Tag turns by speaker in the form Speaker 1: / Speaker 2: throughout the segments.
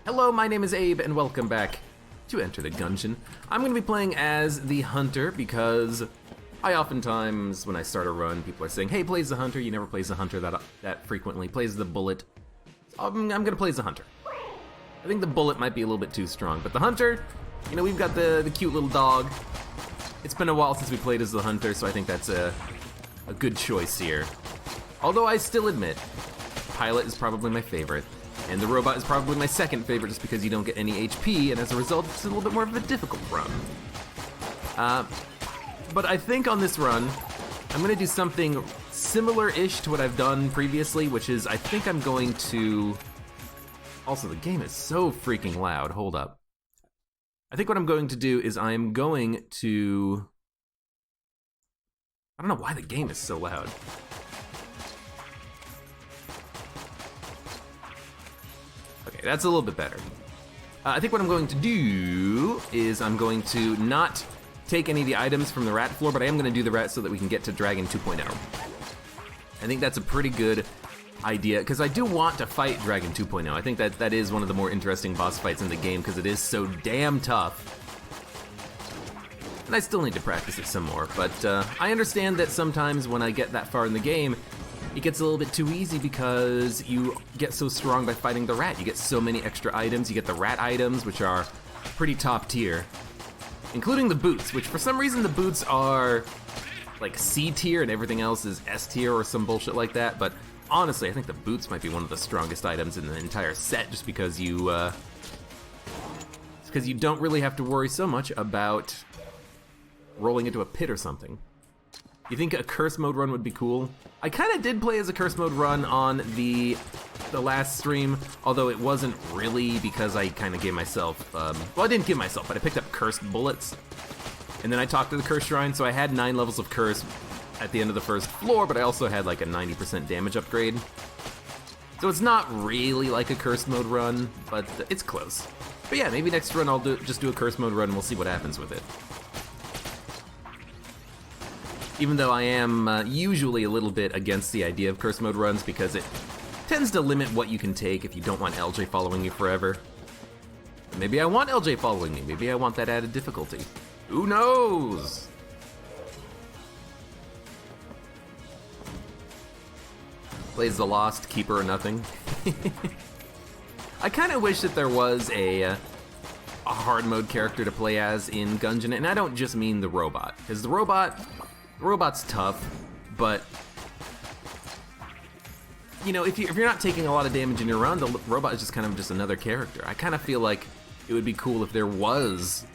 Speaker 1: Hello, my name is Abe, and welcome back to Enter the Gungeon. I'm going to be playing as the Hunter because I oftentimes, when I start a run, people are saying, hey, play as the Hunter. You never play as the Hunter that frequently. Plays the Bullet. I'm going to play as the Hunter. I think the Bullet might be a little bit too strong, but the Hunter, you know, we've got the cute little dog. It's been a while since we played as the Hunter, so I think that's a good choice here. Although I still admit, Pilot is probably my favorite. And the Robot is probably my second favorite just because you don't get any HP, and as a result, it's a little bit more of a difficult run. But I think on this run, I'm gonna do something similar-ish to what I've done previously, which is I think I'm going to... Also, the game is so freaking loud, hold up. I think what I'm going to do is I am going to... I don't know why the game is so loud. Okay, that's a little bit better. I think what I'm going to do is I'm going to not take any of the items from the rat floor, but I am going to do the rat so that we can get to Dragon 2.0. I think that's a pretty good idea, because I do want to fight Dragon 2.0. I think that is one of the more interesting boss fights in the game, because it is so damn tough. And I still need to practice it some more, but I understand that sometimes when I get that far in the game, it gets a little bit too easy because you get so strong by fighting the rat. You get so many extra items. You get the rat items, which are pretty top tier, including the boots, which for some reason the boots are like C tier and everything else is S tier or some bullshit like that. But honestly, I think the boots might be one of the strongest items in the entire set, just because you don't really have to worry so much about rolling into a pit or something. You think a curse mode run would be cool? I kind of did play as a curse mode run on the last stream, although it wasn't really because I kind of gave myself, well, I didn't give myself, but I picked up cursed bullets, and then I talked to the curse shrine, so I had 9 levels of curse at the end of the first floor, but I also had like a 90% damage upgrade. So it's not really like a curse mode run, but it's close. But yeah, maybe next run I'll just do a curse mode run and we'll see what happens with it. Even though I am usually a little bit against the idea of curse mode runs because it tends to limit what you can take if you don't want LJ following you forever. Maybe I want LJ following me, maybe I want that added difficulty. Who knows? Plays the Lost, Keeper or nothing. I kind of wish that there was a hard mode character to play as in Gungeon, and I don't just mean the Robot, because the Robot's tough, but you know, if you're not taking a lot of damage in your run, the Robot is just kind of just another character. I kind of feel like it would be cool if there was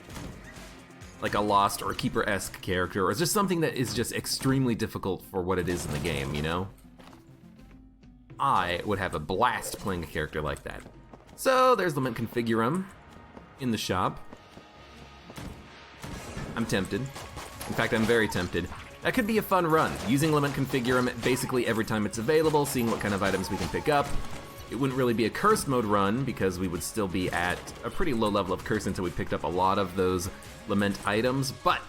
Speaker 1: like a Lost or a Keeper-esque character, or it's just something that is just extremely difficult for what it is in the game, you know? I would have a blast playing a character like that. So there's Lament Configurum in the shop. I'm tempted. In fact, I'm very tempted. That could be a fun run, using Lament Configurum basically every time it's available, seeing what kind of items we can pick up. It wouldn't really be a curse mode run because we would still be at a pretty low level of curse until we picked up a lot of those Lament items, but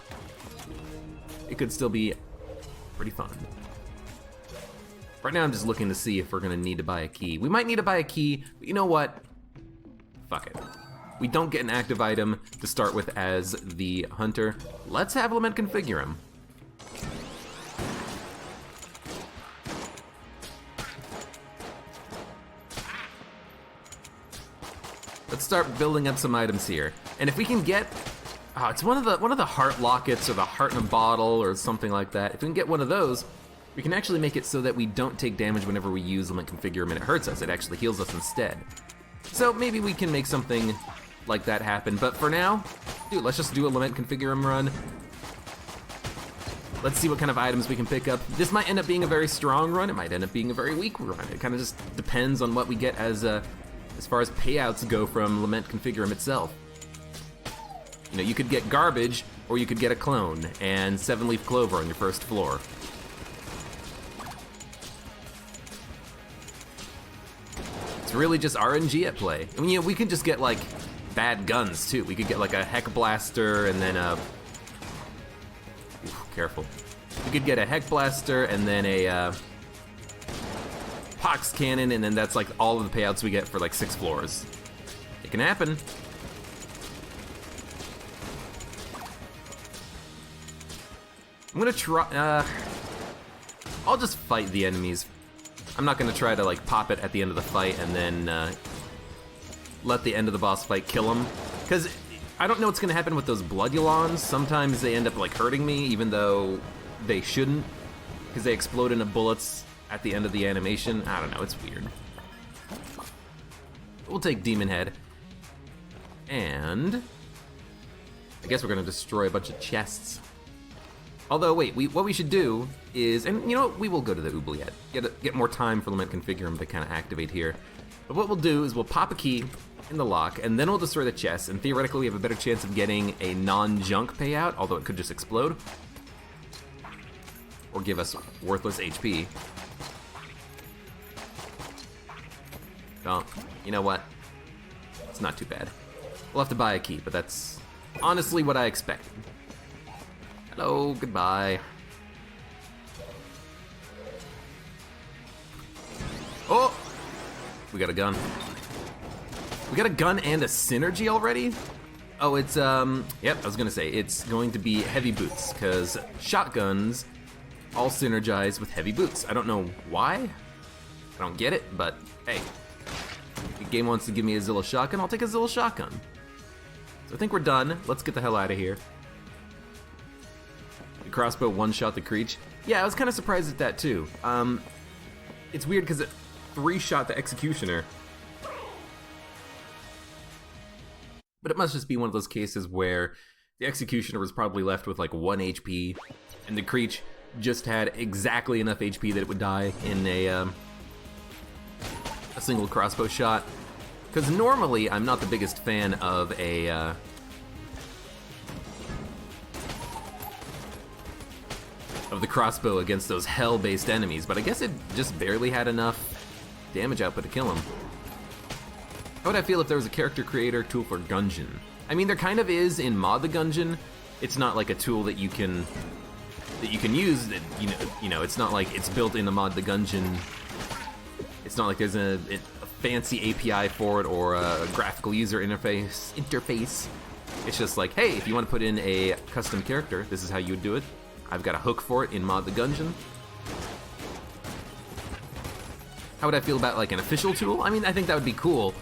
Speaker 1: it could still be pretty fun. Right now I'm just looking to see if we're gonna need to buy a key. We might need to buy a key, but you know what? Fuck it. We don't get an active item to start with as the Hunter. Let's have Lament Configurum. Let's start building up some items here. And if we can get, it's one of the heart lockets or the heart in a bottle or something like that. If we can get one of those, we can actually make it so that we don't take damage whenever we use Lament Configurum and it hurts us. It actually heals us instead. So maybe we can make something like that happen. But for now, dude, let's just do a Lament Configurum run. Let's see what kind of items we can pick up. This might end up being a very strong run. It might end up being a very weak run. It kind of just depends on what we get as far as payouts go from Lament Configurum itself. You know, you could get garbage, or you could get a clone, and 7-leaf clover on your first floor. It's really just RNG at play. I mean, you know, we could just get like bad guns too. We could get like a Heck Blaster and then a... Oof, careful. We could get a Heck Blaster and then a Pox Cannon, and then that's like all of the payouts we get for like 6 floors. can happen. I'm gonna try, I'll just fight the enemies. I'm not gonna try to like pop it at the end of the fight and then let the end of the boss fight kill him. Because I don't know what's gonna happen with those Bloodulons. Sometimes they end up like hurting me even though they shouldn't. Because they explode into bullets at the end of the animation. I don't know, it's weird. We'll take Demon Head. And I guess we're gonna destroy a bunch of chests. Although, wait, what we should do is, and you know what, we will go to the oubliette. Get more time for Lament Configurum to kind of activate here. But what we'll do is we'll pop a key in the lock, and then we'll destroy the chest, and theoretically we have a better chance of getting a non-junk payout, although it could just explode. Or give us worthless HP. Oh, you know what? It's not too bad. We'll have to buy a key, but that's honestly what I expected. Hello, goodbye. Oh! We got a gun. We got a gun and a synergy already? Oh, it's, yep, I was gonna say, it's going to be heavy boots, because shotguns all synergize with heavy boots. I don't know why. I don't get it, but hey. If the game wants to give me a Zilla shotgun, I'll take a Zilla shotgun. So I think we're done. Let's get the hell out of here. The crossbow one-shot the Creech. Yeah, I was kind of surprised at that too. It's weird because it three-shot the Executioner. But it must just be one of those cases where the Executioner was probably left with like 1 HP, and the Creech just had exactly enough HP that it would die in a single crossbow shot. Because normally, I'm not the biggest fan of a of the crossbow against those hell-based enemies, but I guess it just barely had enough damage output to kill him. How would I feel if there was a character creator tool for Gungeon? I mean, there kind of is in Mod the Gungeon. It's not like a tool that you can use. That you know, it's not like it's built into Mod the Gungeon. It's not like there's a fancy API for it or a graphical user interface. It's just like, hey, if you want to put in a custom character, this is how you would do it. I've got a hook for it in Mod the Gungeon. How would I feel about like an official tool? I mean, I think that would be cool.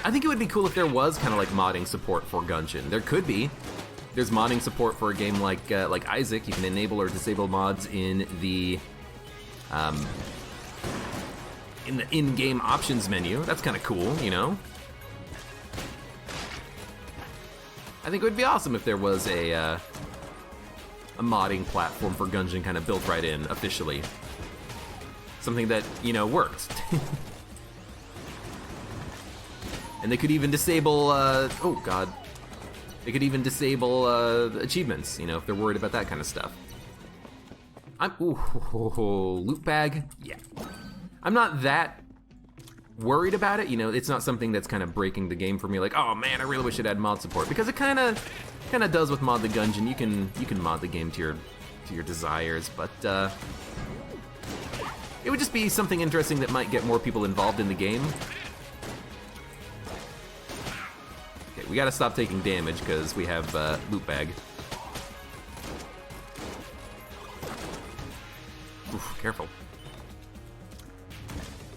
Speaker 1: I think it would be cool if there was kind of like modding support for Gungeon. There could be. There's modding support for a game like Isaac. You can enable or disable mods in the in-game options menu. That's kind of cool, you know? I think it would be awesome if there was a modding platform for Gungeon kind of built right in, officially. Something that, you know, worked. And they could even disable, oh god. They could even disable achievements, you know, if they're worried about that kind of stuff. Loot bag? Yeah. I'm not that worried about it, you know, it's not something that's kind of breaking the game for me, like, oh man, I really wish it had mod support, because it kind of does with Mod the Gungeon. You can mod the game to your desires, but it would just be something interesting that might get more people involved in the game. Okay, we gotta stop taking damage because we have loot bag. Oof, careful.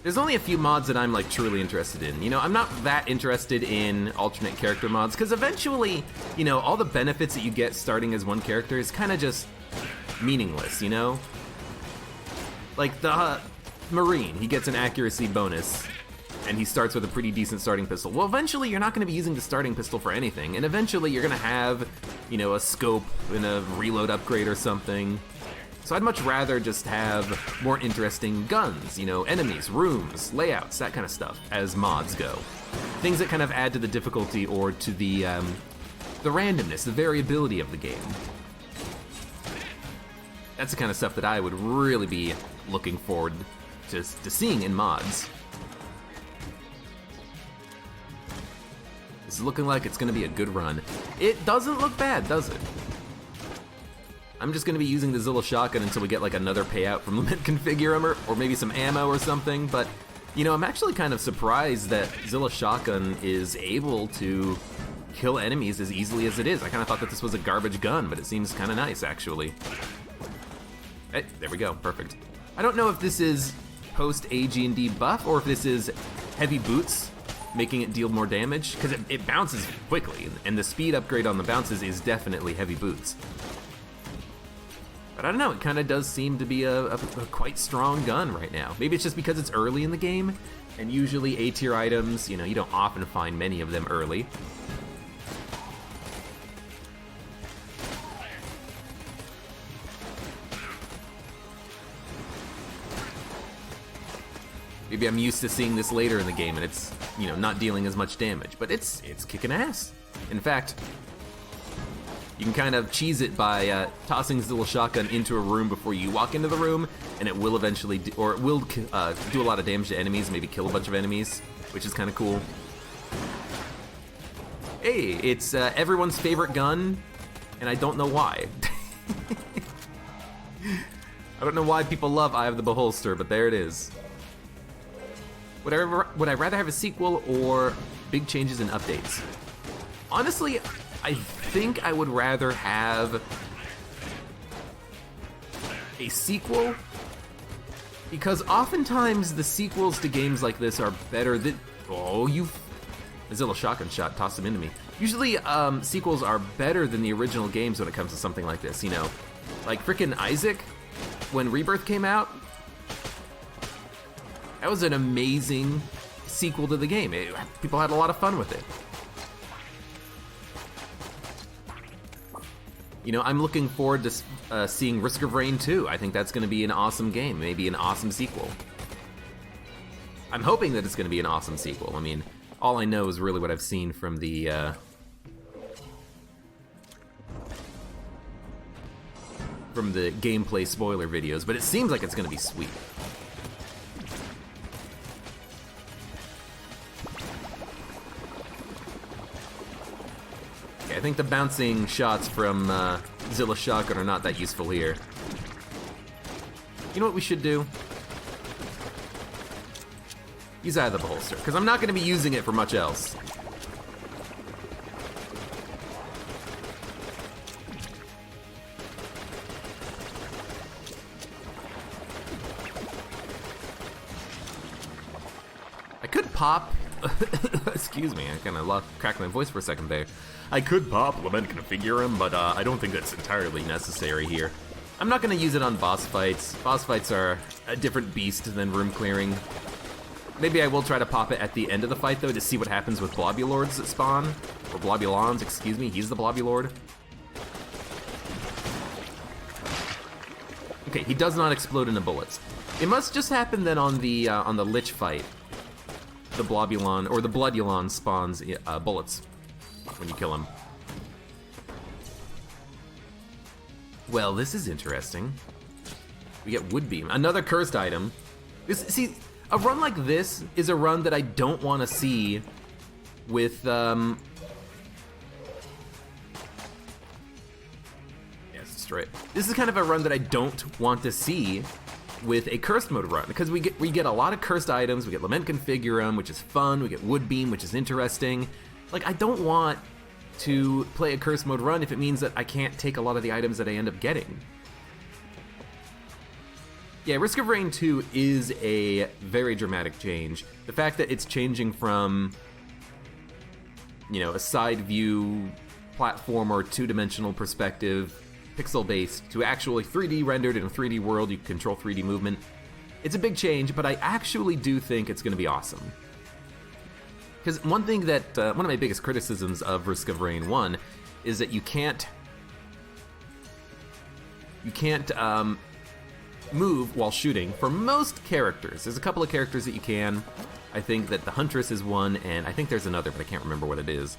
Speaker 1: There's only a few mods that I'm like truly interested in. You know, I'm not that interested in alternate character mods because eventually, you know, all the benefits that you get starting as one character is kind of just meaningless, you know? Like the Marine, he gets an accuracy bonus and he starts with a pretty decent starting pistol. Well, eventually you're not going to be using the starting pistol for anything, and eventually you're going to have, you know, a scope and a reload upgrade or something. So I'd much rather just have more interesting guns, you know, enemies, rooms, layouts, that kind of stuff, as mods go. Things that kind of add to the difficulty or to the randomness, the variability of the game. That's the kind of stuff that I would really be looking forward to seeing in mods. This is looking like it's gonna be a good run. It doesn't look bad, does it? I'm just gonna be using the Zilla shotgun until we get like another payout from Lament Configurum or maybe some ammo or something, but You know, I'm actually kind of surprised that Zilla shotgun is able to kill enemies as easily as it is. I kind of thought that this was a garbage gun, but it seems kind of nice, actually. Hey, there we go, perfect. I don't know if this is post AG&D buff or if this is heavy boots making it deal more damage, because it bounces quickly, and the speed upgrade on the bounces is definitely heavy boots. But I don't know, it kind of does seem to be a quite strong gun right now. Maybe it's just because it's early in the game, and usually A-tier items, you know, you don't often find many of them early. Maybe I'm used to seeing this later in the game and it's, you know, not dealing as much damage, but it's kicking ass. In fact, you can kind of cheese it by tossing Zilla shotgun into a room before you walk into the room, and it will eventually, do a lot of damage to enemies, maybe kill a bunch of enemies, which is kind of cool. Hey, it's everyone's favorite gun, and I don't know why. I don't know why people love Eye of the Beholster, but there it is. Would I rather have a sequel or big changes and updates? Honestly, I think I would rather have a sequel, because oftentimes the sequels to games like this are better than... Oh, you... Zilla shotgun shot, tossed him into me. Usually, sequels are better than the original games when it comes to something like this, you know? Like frickin' Isaac, when Rebirth came out, that was an amazing sequel to the game. People had a lot of fun with it. You know, I'm looking forward to seeing Risk of Rain 2. I think that's going to be an awesome game, maybe an awesome sequel. I'm hoping that it's going to be an awesome sequel. I mean, all I know is really what I've seen from the gameplay spoiler videos, but it seems like it's going to be sweet. I think the bouncing shots from Zilla shotgun are not that useful here. You know what we should do? Use Eye of the Beholster, because I'm not going to be using it for much else. I could pop... Excuse me, I kind of cracked my voice for a second there. I could pop Lament Configure him, but I don't think that's entirely necessary here. I'm not going to use it on boss fights. Boss fights are a different beast than room clearing. Maybe I will try to pop it at the end of the fight, though, to see what happens with Blobulords that spawn. Or Blobulons, excuse me, he's the Blobulord. Okay, he does not explode into bullets. It must just happen then on the Lich fight. The Blobulon, or the Bloodulon spawns bullets when you kill him. Well, this is interesting. We get Woodbeam, another cursed item. See, a run like this is a run that I don't want to see with, yes, destroy it. This is kind of a run that I don't want to see with a cursed mode run, because we get a lot of cursed items. We get Lament Configure 'em, which is fun. We get Woodbeam, which is interesting. Like, I don't want to play a cursed mode run if it means that I can't take a lot of the items that I end up getting. Yeah, Risk of Rain 2 is a very dramatic change. The fact that it's changing from, you know, a side view platformer, two-dimensional perspective, pixel-based, to actually 3D rendered in a 3D world, you can control 3D movement. It's a big change, but I actually do think it's going to be awesome. Because one thing that, one of my biggest criticisms of Risk of Rain 1 is that you can't move while shooting for most characters. There's a couple of characters that you can. I think that the Huntress is one, and I think there's another, but I can't remember what it is.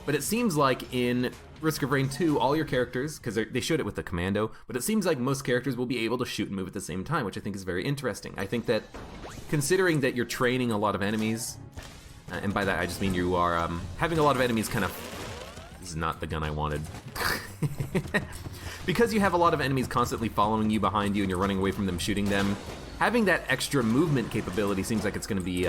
Speaker 1: But it seems like in Risk of Rain 2, all your characters, because they showed it with the Commando, but it seems like most characters will be able to shoot and move at the same time, which I think is very interesting. I think that, considering that you're training a lot of enemies, and by that I just mean you are having a lot of enemies kind of... This is not the gun I wanted. Because you have a lot of enemies constantly following you behind you and you're running away from them, shooting them, having that extra movement capability seems like it's going to be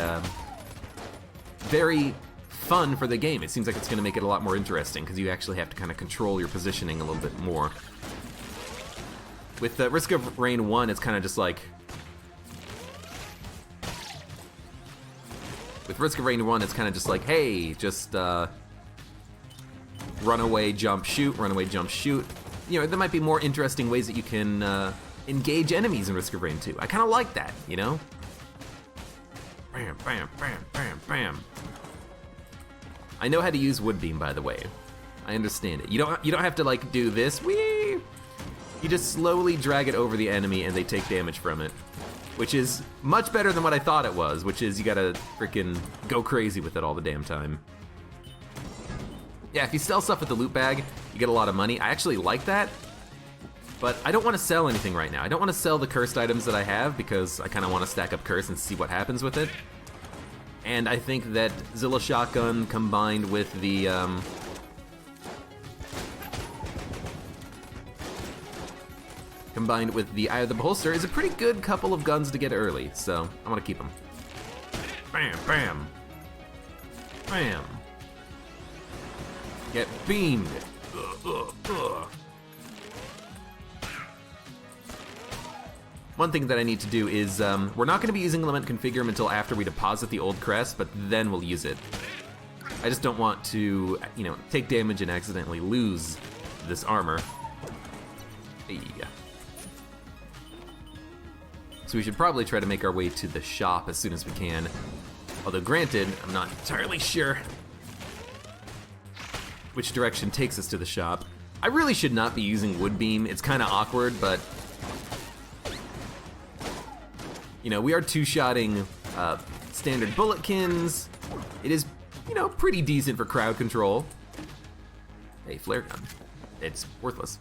Speaker 1: very fun for the game. It seems like it's going to make it a lot more interesting because you actually have to kind of control your positioning a little bit more. With Risk of Rain 1, it's kind of just like... With Risk of Rain 1, it's kind of just like, hey, just run away, jump, shoot, run away, jump, shoot. You know, there might be more interesting ways that you can engage enemies in Risk of Rain 2. I kind of like that, you know? Bam, bam, bam, bam, bam. I know how to use Wood Beam, by the way. I understand it. You don't have to like do this. Whee! You just slowly drag it over the enemy and they take damage from it. Which is much better than what I thought it was, which is you gotta freaking go crazy with it all the damn time. Yeah, if you sell stuff with the loot bag, you get a lot of money. I actually like that, but I don't want to sell anything right now. I don't want to sell the cursed items that I have because I kind of want to stack up curse and see what happens with it. And I think that Zilla Shotgun combined with the Eye of the Beholster is a pretty good couple of guns to get early, so I want to keep them. Bam, bam, bam. Get beamed. One thing that I need to do is, we're not going to be using Lament Configurum until after we deposit the old crest, but then we'll use it. I just don't want to, you know, take damage and accidentally lose this armor. Hey. So we should probably try to make our way to the shop as soon as we can. Although granted, I'm not entirely sure which direction takes us to the shop. I really should not be using Wood Beam. It's kind of awkward, but you know, we are two-shotting standard bulletkins. It is, you know, pretty decent for crowd control. Hey, flare gun. It's worthless.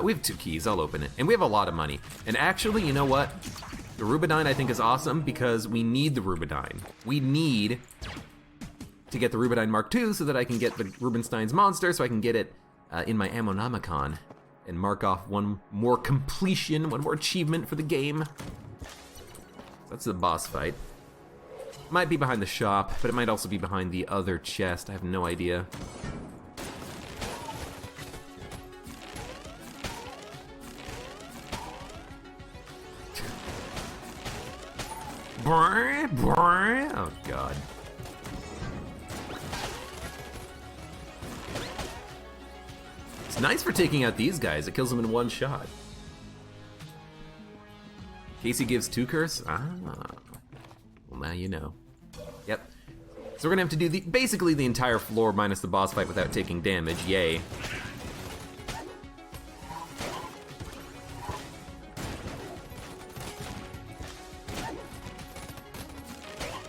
Speaker 1: We have 2 keys, I'll open it. And we have a lot of money. And actually, you know what? The Rubedyne I think is awesome because we need the Rubedyne. We need to get the Rubedyne Mark II so that I can get the Rubenstein's monster, so I can get it in my Ammonomicon and mark off one more completion, one more achievement for the game. That's the boss fight. Might be behind the shop, but it might also be behind the other chest. I have no idea. Oh god. It's nice for taking out these guys. It kills them in one shot. Casey gives 2 curse? Ah. Well, now you know. Yep. So we're gonna have to do basically the entire floor minus the boss fight without taking damage. Yay.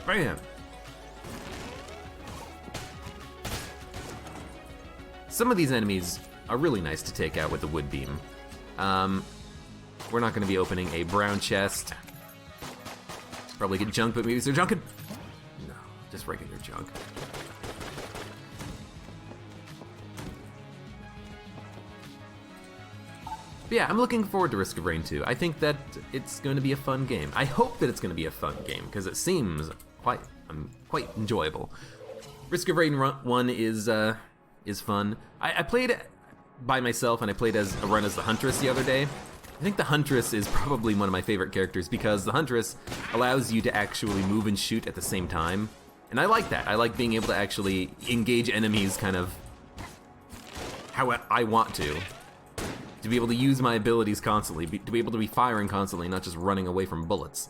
Speaker 1: Bam! Some of these enemies are really nice to take out with the Wood Beam. We're not going to be opening a brown chest. Probably get junk, but maybe they're junking. No, just regular junk. But yeah, I'm looking forward to Risk of Rain 2. I think that it's going to be a fun game. I hope that it's going to be a fun game because it seems quite enjoyable. Risk of Rain 1 is fun. I played by myself and I played as a run as the Huntress the other day. I think the Huntress is probably one of my favorite characters because the Huntress allows you to actually move and shoot at the same time. And I like that. I like being able to actually engage enemies kind of how I want to be able to use my abilities constantly, to be able to be firing constantly, not just running away from bullets.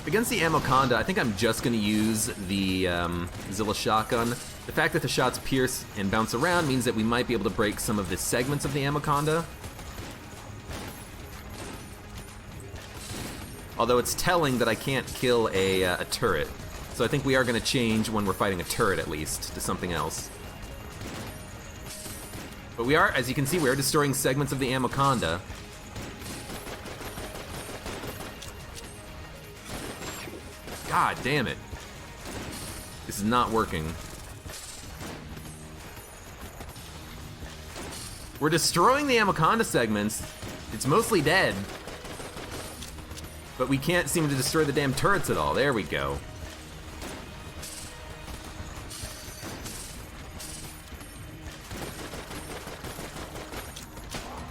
Speaker 1: Against the Ammoconda, I think I'm just going to use the Zilla shotgun. The fact that the shots pierce and bounce around means that we might be able to break some of the segments of the Ammoconda. Although it's telling that I can't kill a turret. So I think we are going to change when we're fighting a turret at least to something else. But we are, as you can see, we are destroying segments of the Ammoconda. God damn it. This is not working. We're destroying the Anaconda segments. It's mostly dead. But we can't seem to destroy the damn turrets at all. There we go.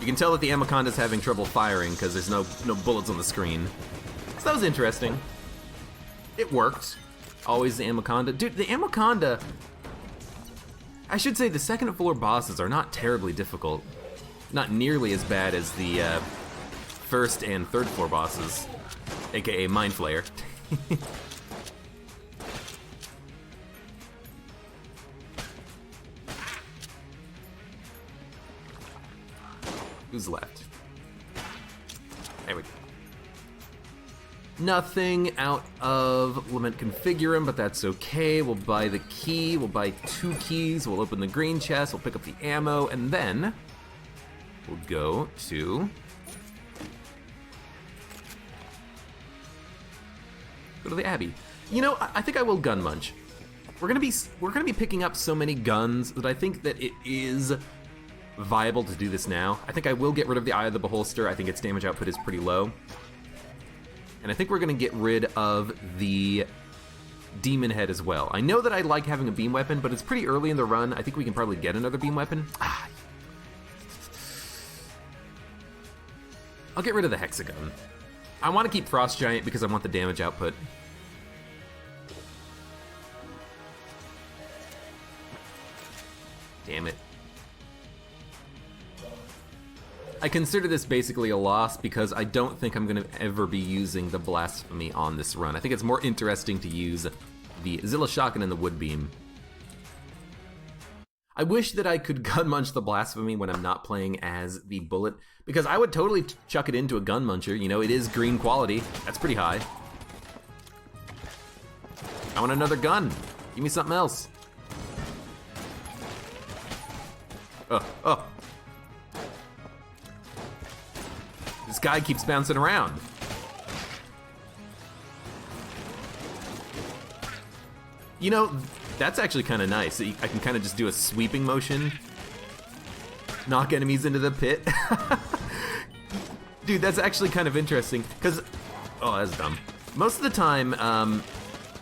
Speaker 1: You can tell that the Anaconda's having trouble firing because there's no bullets on the screen. So that was interesting. It worked. Always the Anaconda. Dude, the Anaconda... I should say the second floor bosses are not terribly difficult. Not nearly as bad as the first and third floor bosses, aka Mind Flayer. Who's left? There we go. Nothing out of Lament Configurum, but that's okay. We'll buy the key, we'll buy 2 keys, we'll open the green chest, we'll pick up the ammo, and then we'll go to... Go to the Abbey. You know, I think I will gun munch. We're gonna be picking up so many guns that I think that it is viable to do this now. I think I will get rid of the Eye of the Beholster. I think its damage output is pretty low. And I think we're gonna get rid of the Demon Head as well. I know that I like having a beam weapon, but it's pretty early in the run. I think we can probably get another beam weapon. I'll get rid of the Hexagon. I want to keep Frost Giant because I want the damage output. Damn it. I consider this basically a loss because I don't think I'm going to ever be using the Blasphemy on this run. I think it's more interesting to use the Zilla Shotgun and the Wood Beam. I wish that I could gun munch the Blasphemy when I'm not playing as the Bullet, because I would totally chuck it into a gun muncher. You know, it is green quality. That's pretty high. I want another gun. Give me something else. Oh. This guy keeps bouncing around. You know, that's actually kind of nice. I can kind of just do a sweeping motion, knock enemies into the pit. Dude, that's actually kind of interesting, because, oh, that's dumb. Most of the time,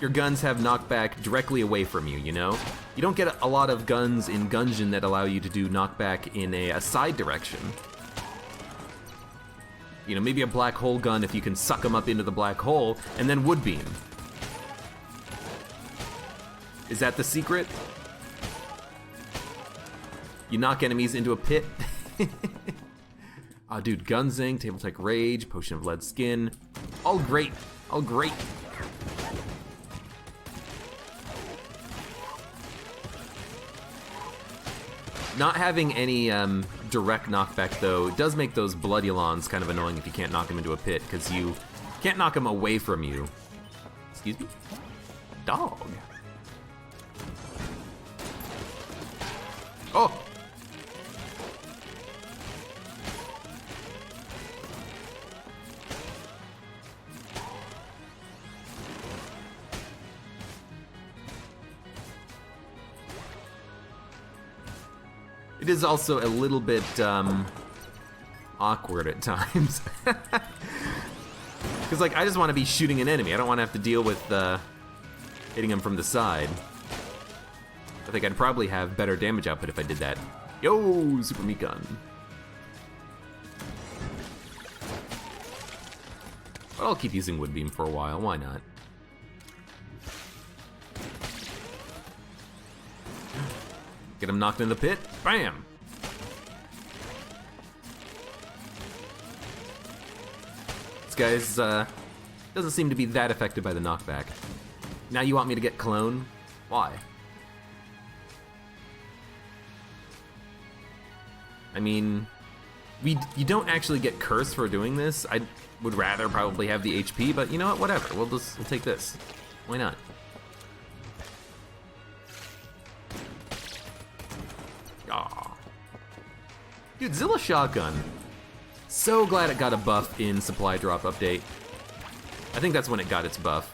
Speaker 1: your guns have knockback directly away from you, you know? You don't get a lot of guns in Gungeon that allow you to do knockback in a side direction. You know, maybe a black hole gun if you can suck them up into the black hole, and then Wood Beam. Is that the secret? You knock enemies into a pit? Oh, dude, Gunzing, Table Tech Rage, Potion of Lead Skin. All great, all great. Not having any direct knockback, though, does make those Bloodulons kind of annoying if you can't knock them into a pit, because you can't knock them away from you. Excuse me? Dog. Oh! It is also a little bit awkward at times. Because, like, I just want to be shooting an enemy. I don't want to have to deal with hitting him from the side. I think I'd probably have better damage output if I did that. Yo, Super Meat Gun. But I'll keep using Wood Beam for a while. Why not? Get him knocked in the pit. Bam! This guy's doesn't seem to be that affected by the knockback. Now you want me to get Cologne? Why? I mean, you don't actually get Curse for doing this. I would rather probably have the HP, but you know what? Whatever. We'll take this. Why not? Aw. Dude, Zilla Shotgun. So glad it got a buff in Supply Drop Update. I think that's when it got its buff.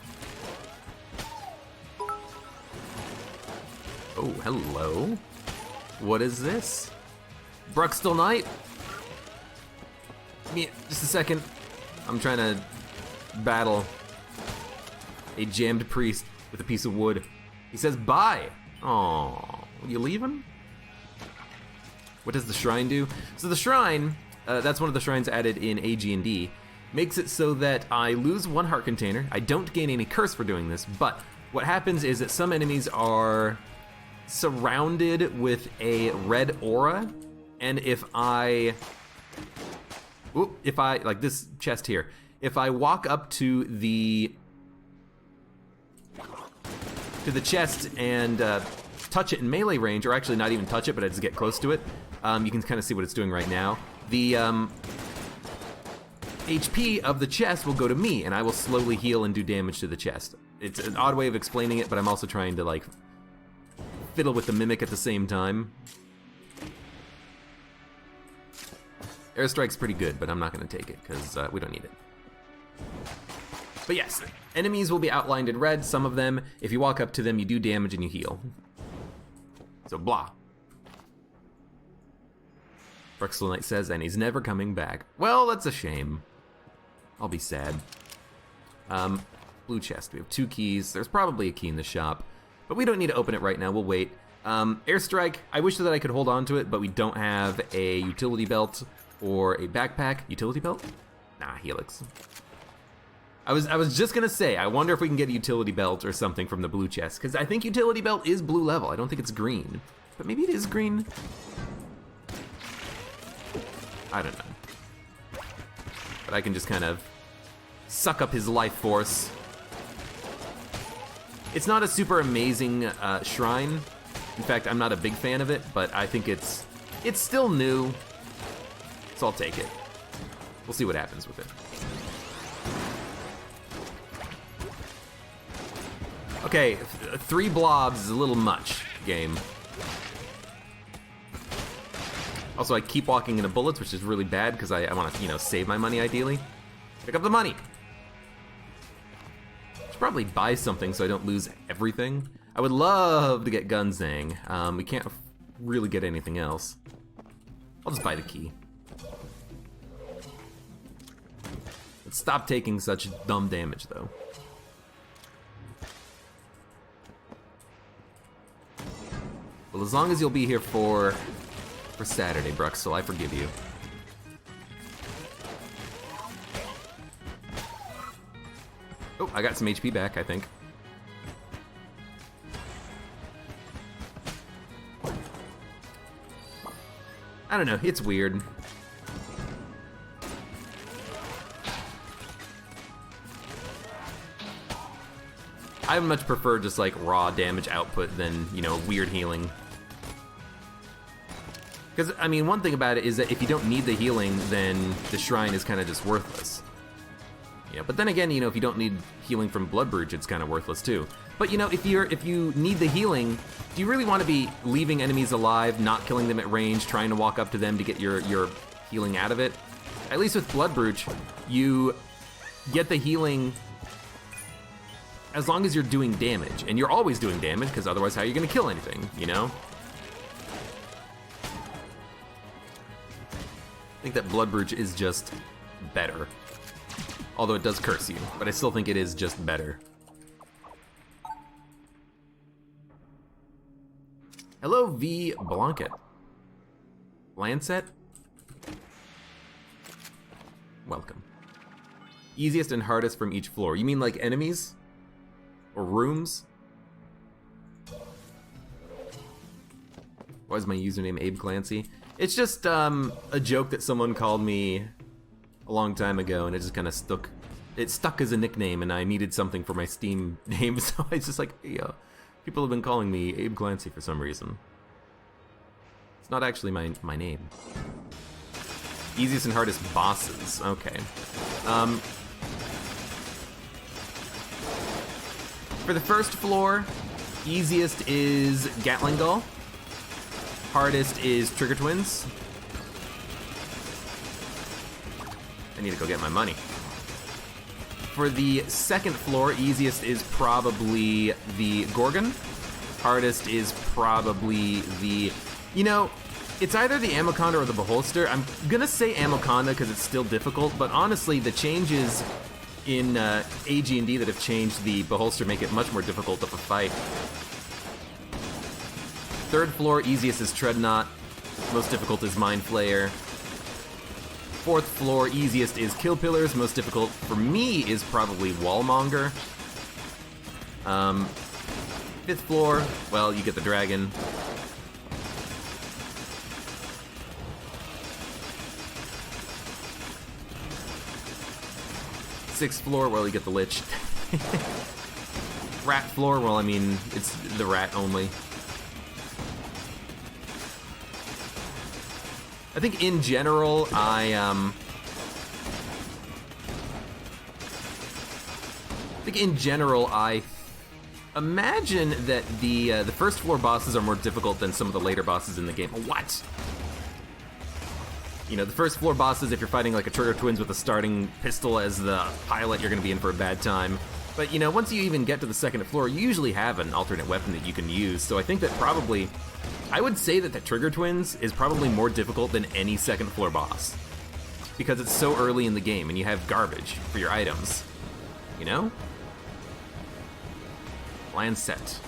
Speaker 1: Hello? What is this? Bruxtell Knight? Give me just a second. I'm trying to battle a jammed priest with a piece of wood. He says bye. Aww, you leaving? What does the shrine do? So the shrine, that's one of the shrines added in AG&D, makes it so that I lose 1 heart container. I don't gain any curse for doing this, but what happens is that some enemies are surrounded with a red aura, and if I, like this chest here, if I walk up to the chest and touch it in melee range, or actually not even touch it, but I just get close to it, you can kind of see what it's doing right now. The HP of the chest will go to me, and I will slowly heal and do damage to the chest. It's an odd way of explaining it, but I'm also trying to, like, fiddle with the mimic at the same time. Airstrike's pretty good, but I'm not going to take it, because we don't need it. But yes, enemies will be outlined in red, some of them. If you walk up to them, you do damage and you heal. So, blah. Bruxtell Knight says, and he's never coming back. Well, that's a shame. I'll be sad. Blue chest. We have 2 keys. There's probably a key in the shop, but we don't need to open it right now. We'll wait. Airstrike. I wish that I could hold on to it, but we don't have a utility belt or a backpack. Utility belt? Nah, Helix. I was just gonna say, I wonder if we can get a utility belt or something from the blue chest, because I think utility belt is blue level. I don't think it's green, but maybe it is green. I don't know. But I can just kind of suck up his life force. It's not a super amazing shrine. In fact, I'm not a big fan of it, but I think it's still new, so I'll take it. We'll see what happens with it. Okay, 3 blobs is a little much, game. Also, I keep walking into bullets, which is really bad because I want to, save my money ideally. Pick up the money. Should probably buy something so I don't lose everything. I would love to get Gunzang. We can't really get anything else. I'll just buy the key. Let's stop taking such dumb damage, though. Well, as long as you'll be here for Saturday, Bruxtell, I forgive you. Oh, I got some HP back, I think. I don't know, it's weird. I much prefer just like raw damage output than, weird healing. Because, I mean, one thing about it is that if you don't need the healing, then the shrine is kind of just worthless. But then again, if you don't need healing from Blood Brooch, it's kind of worthless too. But, if you need the healing, do you really want to be leaving enemies alive, not killing them at range, trying to walk up to them to get your healing out of it? At least with Blood Brooch, you get the healing as long as you're doing damage. And you're always doing damage, because otherwise how are you going to kill anything, I think that Blood Brooch is just better. Although it does curse you, but I still think it is just better. Hello, V. Blanket. Lancet? Welcome. Easiest and hardest from each floor. You mean like enemies? Or rooms? Why is my username AbeClancy? It's just a joke that someone called me a long time ago, and it just kind of stuck. It stuck as a nickname, and I needed something for my Steam name, so I just like, hey, people have been calling me AbeClancy for some reason. It's not actually my name. Easiest and hardest bosses. Okay. For the first floor, easiest is Gatling Gull. Hardest is Trigger Twins. I need to go get my money. For the second floor, easiest is probably the Gorgon. hardest is probably the, you know, it's either the Amoconda or the Beholster. I'm gonna say Amoconda because it's still difficult, but honestly, the changes in AG&D that have changed the Beholster make it much more difficult of a fight. Third floor, easiest is Treadnought. Most difficult is Mind Flayer. Fourth floor, easiest is Kill Pillars. Most difficult for me is probably Wallmonger. Fifth floor, well, you get the dragon. Sixth floor, well, you get the Lich. Rat floor, well, I mean, it's the rat only. I think in general, I imagine that the first floor bosses are more difficult than some of the later bosses in the game. What? You know, the first floor bosses, if you're fighting like a Trigger Twins with a starting pistol as the pilot, you're gonna be in for a bad time. But you know, once you even get to the second floor, you usually have an alternate weapon that you can use. So I think that probably, I would say that the Trigger Twins is probably more difficult than any second floor boss. Because it's so early in the game and you have garbage for your items. You know? Plan set.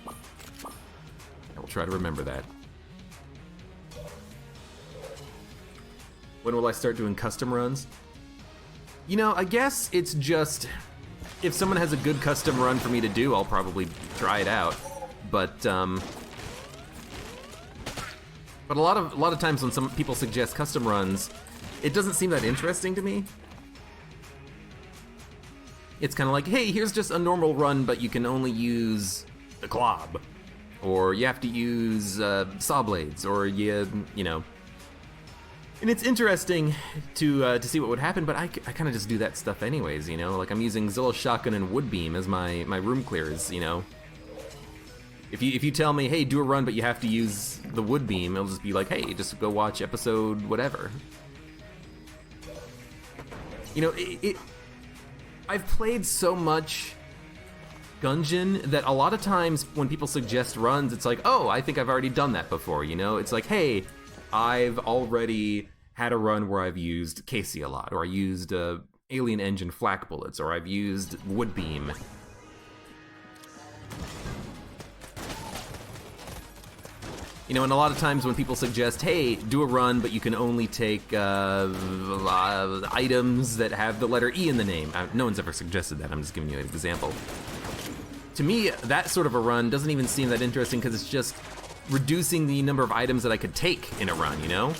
Speaker 1: I will try to remember that. When will I start doing custom runs? You know, I guess it's just, if someone has a good custom run for me to do, I'll probably try it out. But a lot of times when some people suggest custom runs, it doesn't seem that interesting to me. It's kind of like, hey, here's just a normal run, but you can only use the Glob, or you have to use saw blades, or you know. And it's interesting to see what would happen, but I kind of just do that stuff anyways, you know? Like, I'm using Zilla Shotgun and Woodbeam as my room clears, you know? If you tell me, hey, do a run, but you have to use the Woodbeam, it'll just be like, hey, just go watch episode whatever. You know, I've played so much Gungeon that a lot of times when people suggest runs, it's like, oh, I think I've already done that before, you know? It's like, hey, I've already had a run where I've used Casey a lot, or I used Alien Engine flak bullets, or I've used Woodbeam. You know, and a lot of times when people suggest, hey, do a run, but you can only take items that have the letter E in the name. No one's ever suggested that, I'm just giving you an example. To me, that sort of a run doesn't even seem that interesting because it's just reducing the number of items that I could take in a run, you know?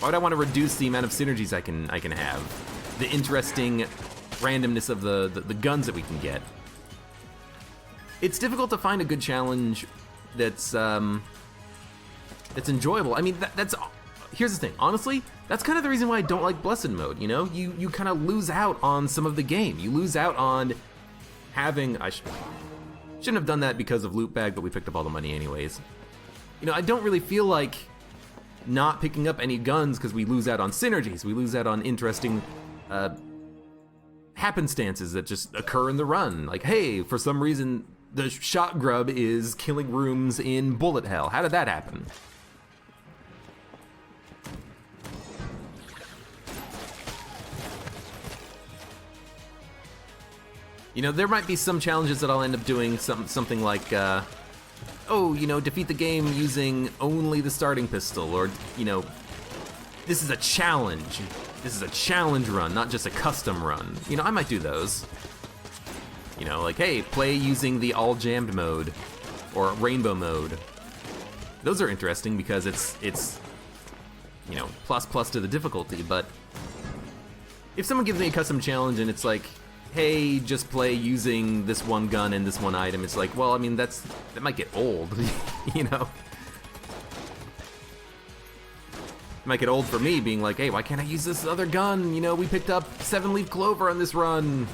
Speaker 1: Why would I want to reduce the amount of synergies I can have? The interesting randomness of the guns that we can get. It's difficult to find a good challenge that's enjoyable. I mean, that's here's the thing. Honestly, that's kind of the reason why I don't like Blessed Mode, you know? You kind of lose out on some of the game. You lose out on having... Shouldn't have done that because of loot bag, but we picked up all the money anyways. You know, I don't really feel like not picking up any guns because we lose out on synergies. We lose out on interesting happenstances that just occur in the run. Like, hey, for some reason, the shot grub is killing rooms in bullet hell. How did that happen? You know, there might be some challenges that I'll end up doing something like, oh, you know, defeat the game using only the starting pistol, or, you know, this is a challenge. This is a challenge run, not just a custom run. You know, I might do those. You know, like, hey, play using the all jammed mode, or rainbow mode. Those are interesting because it's, you know, plus to the difficulty, but if someone gives me a custom challenge and it's like, hey, just play using this one gun and this one item, it's like, well, I mean, that might get old, you know? It might get old for me being like, hey, why can't I use this other gun? You know, we picked up 7-leaf clover on this run.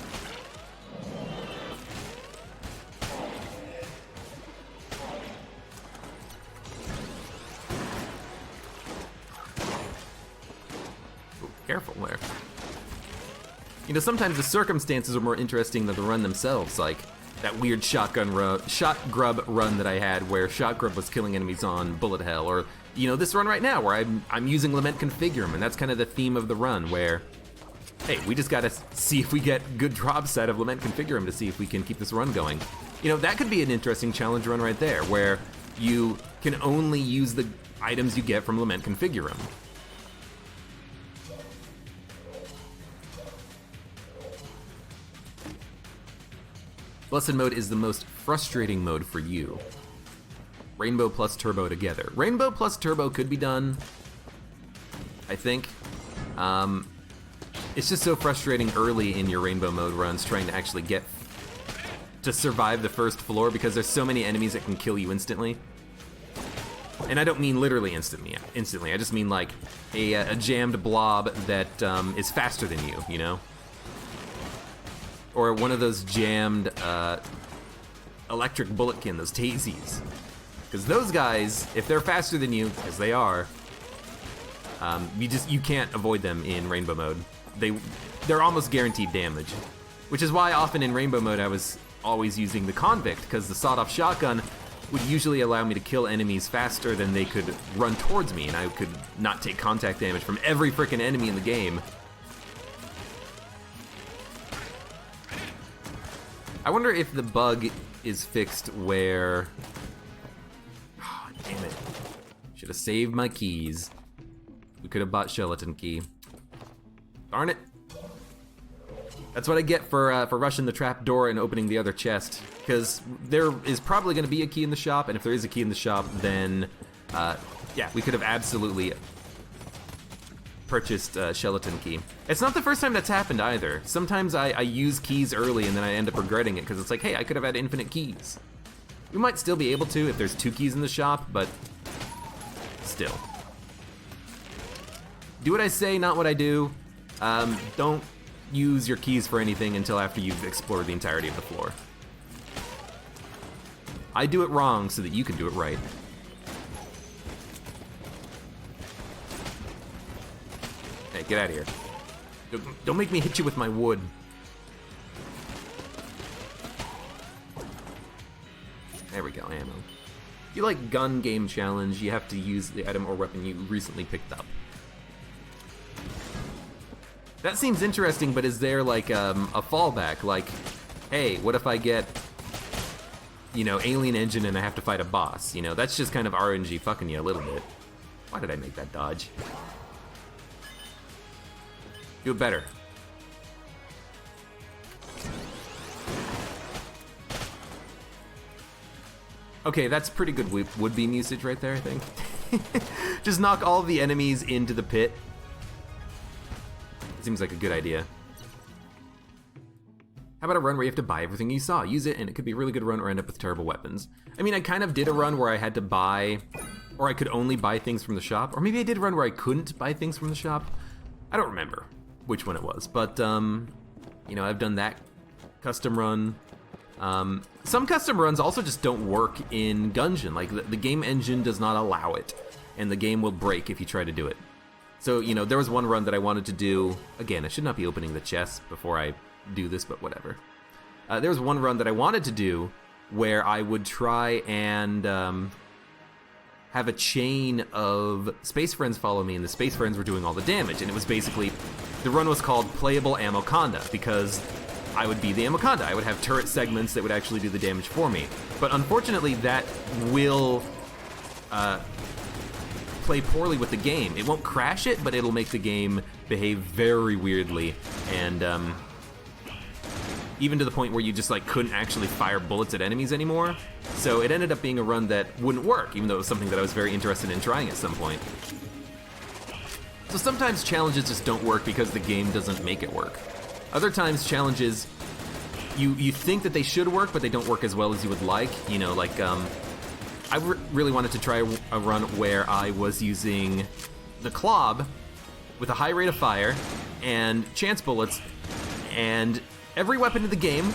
Speaker 1: Ooh, careful there. You know, sometimes the circumstances are more interesting than the run themselves. Like, that weird shot grub run that I had where shot grub was killing enemies on bullet hell, or this run right now where I'm using Lament Configurum, and that's kind of the theme of the run where, hey, we just gotta see if we get good drops out of Lament Configurum to see if we can keep this run going. That could be an interesting challenge run right there, where you can only use the items you get from Lament Configurum. Blessed mode is the most frustrating mode for you. Rainbow plus turbo together. Rainbow plus turbo could be done, I think. It's just so frustrating early in your rainbow mode runs trying to actually get to survive the first floor because there's so many enemies that can kill you instantly. And I don't mean literally instantly. I just mean like a jammed blob that is faster than you, Or one of those jammed electric bulletkin, those tazies. Because those guys, if they're faster than you, as they are, you can't avoid them in rainbow mode. They're almost guaranteed damage. Which is why often in rainbow mode I was always using the convict, because the sawed-off shotgun would usually allow me to kill enemies faster than they could run towards me, and I could not take contact damage from every frickin' enemy in the game. I wonder if the bug is fixed where... Oh, damn it. Should have saved my keys. We could have bought Skeleton Key. Darn it. That's what I get for rushing the trap door and opening the other chest. Because there is probably going to be a key in the shop, and if there is a key in the shop, then, yeah, we could have absolutely purchased Skeleton Key. It's not the first time that's happened either. Sometimes I use keys early and then I end up regretting it because it's like, hey, I could have had infinite keys. We might still be able to if there's 2 keys in the shop, but still. Do what I say, not what I do. Don't use your keys for anything until after you've explored the entirety of the floor. I do it wrong so that you can do it right. Hey, get out of here. Don't make me hit you with my wood. There we go, ammo. If you like gun game challenge, you have to use the item or weapon you recently picked up. That seems interesting, but is there like a fallback? Like, hey, what if I get, alien engine and I have to fight a boss? That's just kind of RNG fucking you a little bit. Why did I make that dodge? Do it better. Okay, that's pretty good wood beam usage right there, I think. Just knock all the enemies into the pit. Seems like a good idea. How about a run where you have to buy everything you saw? Use it, and it could be a really good run or end up with terrible weapons. I mean, I kind of did a run where I had to buy, or I could only buy things from the shop, or maybe I did a run where I couldn't buy things from the shop. I don't remember which one it was, but, I've done that custom run. Some custom runs also just don't work in Gungeon. Like, the game engine does not allow it, and the game will break if you try to do it. So, there was one run that I wanted to do. Again, I should not be opening the chest before I do this, but whatever. There was one run that I wanted to do where I would try and have a chain of Space Friends follow me, and the Space Friends were doing all the damage. And it was basically, the run was called Playable Amoconda, because I would be the Amoconda. I would have turret segments that would actually do the damage for me. But unfortunately, that will play poorly with the game. It won't crash it, but it'll make the game behave very weirdly, and even to the point where you just couldn't actually fire bullets at enemies anymore. So it ended up being a run that wouldn't work, even though it was something that I was very interested in trying at some point. So sometimes challenges just don't work because the game doesn't make it work. Other times challenges, you think that they should work, but they don't work as well as you would like. I really wanted to try a run where I was using the Clob with a high rate of fire and chance bullets and every weapon in the game,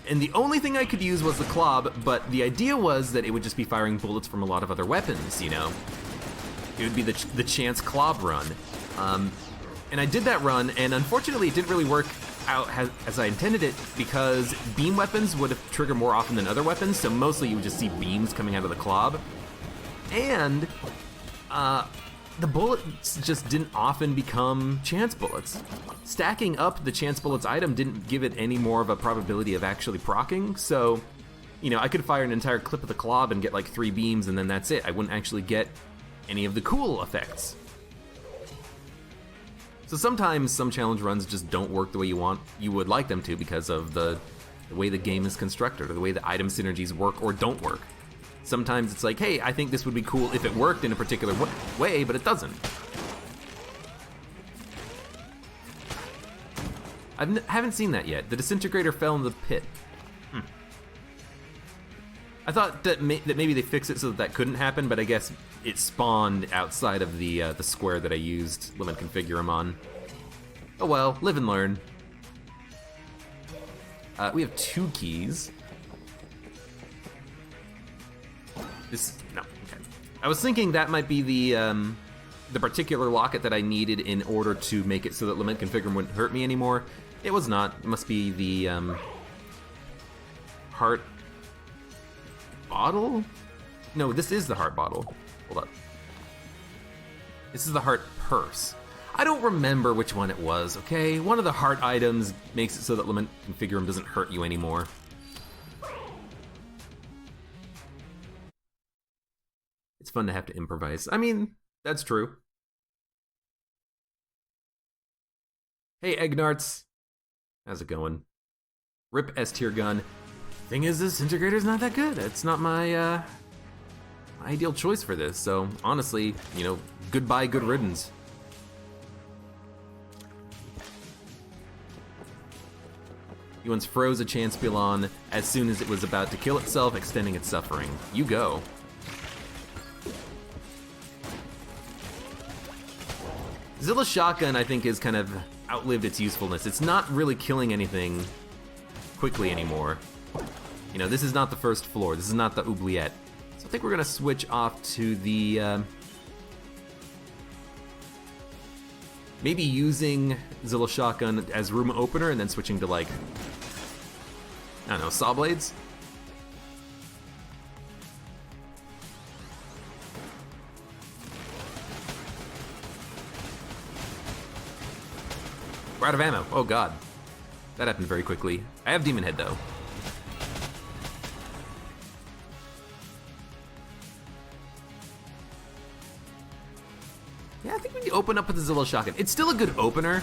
Speaker 1: and the only thing I could use was the Clob, but the idea was that it would just be firing bullets from a lot of other weapons, It would be the chance Clob run. And I did that run, and unfortunately it didn't really work out as I intended it, because beam weapons would have triggered more often than other weapons, so mostly you would just see beams coming out of the clob. And the bullets just didn't often become chance bullets. Stacking up the chance bullets item didn't give it any more of a probability of actually proccing, so, you know, I could fire an entire clip of the clob and get like 3 beams and then that's it. I wouldn't actually get any of the cool effects. So sometimes some challenge runs just don't work the way you would like them to because of the way the game is constructed or the way the item synergies work or don't work. Sometimes it's like, hey, I think this would be cool if it worked in a particular way, but it doesn't. I haven't seen that yet. The disintegrator fell in the pit. I thought that maybe they fixed it so that couldn't happen, but I guess it spawned outside of the square that I used limit configurum on. Oh well, live and learn. We have 2 keys. No, okay. I was thinking that might be the particular locket that I needed in order to make it so that lament configurum wouldn't hurt me anymore. It was not. It must be the heart bottle? No, this is the heart bottle. Hold up. This is the heart purse. I don't remember which one it was, okay? One of the heart items makes it so that lament configurum doesn't hurt you anymore. It's fun to have to improvise. I mean, that's true. Hey, Eggnarts. How's it going? Rip S-tier gun. Thing is, this integrator's not that good. It's not my ideal choice for this, so honestly, you know, goodbye, good riddance. You once froze a Chanspilon as soon as it was about to kill itself, extending its suffering. You go. Zilla's shotgun, I think, is kind of outlived its usefulness. It's not really killing anything quickly anymore. You know, this is not the first floor. This is not the oubliette. So I think we're gonna switch off to the, maybe using Zilla's shotgun as room opener and then switching to, like, I don't know, saw blades? We're out of ammo. Oh god. That happened very quickly. I have Demon Head though. Yeah, I think we can open up with the Zilla shotgun. It's still a good opener.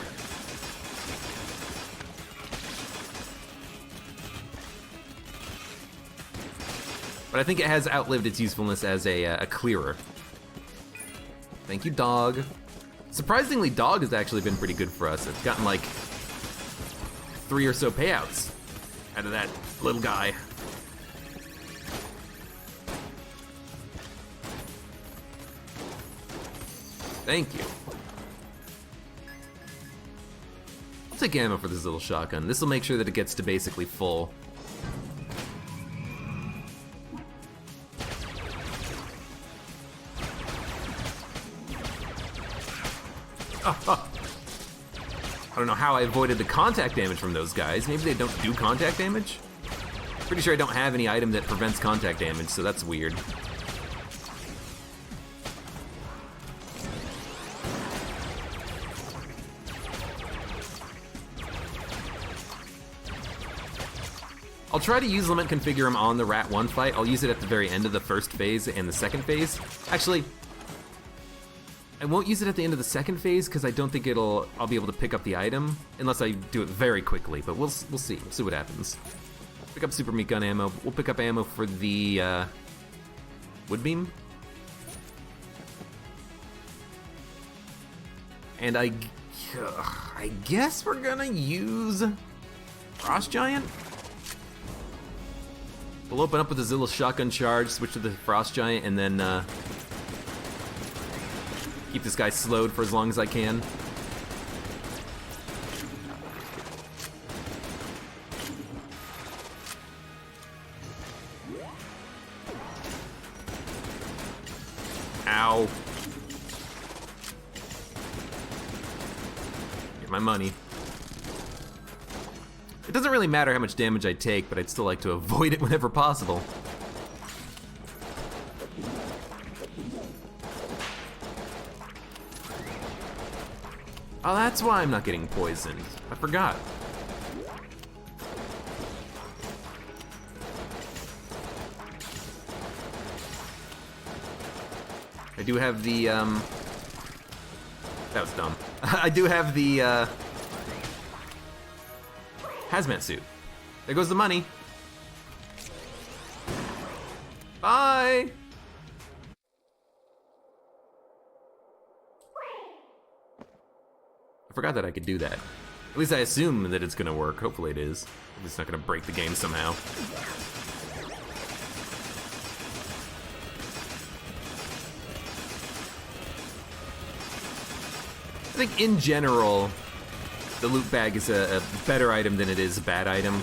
Speaker 1: But I think it has outlived its usefulness as a clearer. Thank you, dog. Surprisingly, dog has actually been pretty good for us. It's gotten like 3 or so payouts out of that little guy. Thank you. I'll take ammo for this little shotgun. This will make sure that it gets to basically full. I don't know how I avoided the contact damage from those guys. Maybe they don't do contact damage? Pretty sure I don't have any item that prevents contact damage, so that's weird. I'll try to use Lament Configurum on the Rat 1 fight. I'll use it at the very end of the first phase and the second phase. Actually, I won't use it at the end of the second phase because I don't think I'll be able to pick up the item unless I do it very quickly, but we'll see. We'll see what happens. Pick up Super Meat Gun ammo. We'll pick up ammo for the Wood Beam. And I guess we're gonna use Frost Giant. We'll open up with the Zilla shotgun charge, switch to the Frost Giant, and then keep this guy slowed for as long as I can. Ow. Get my money. It doesn't really matter how much damage I take, but I'd still like to avoid it whenever possible. Oh, that's why I'm not getting poisoned. I forgot. I do have the, that was dumb. I do have the, hazmat suit. There goes the money. Bye! I forgot that I could do that. At least I assume that it's gonna work. Hopefully it is. It's not gonna break the game somehow. I think in general, the loot bag is a better item than it is a bad item.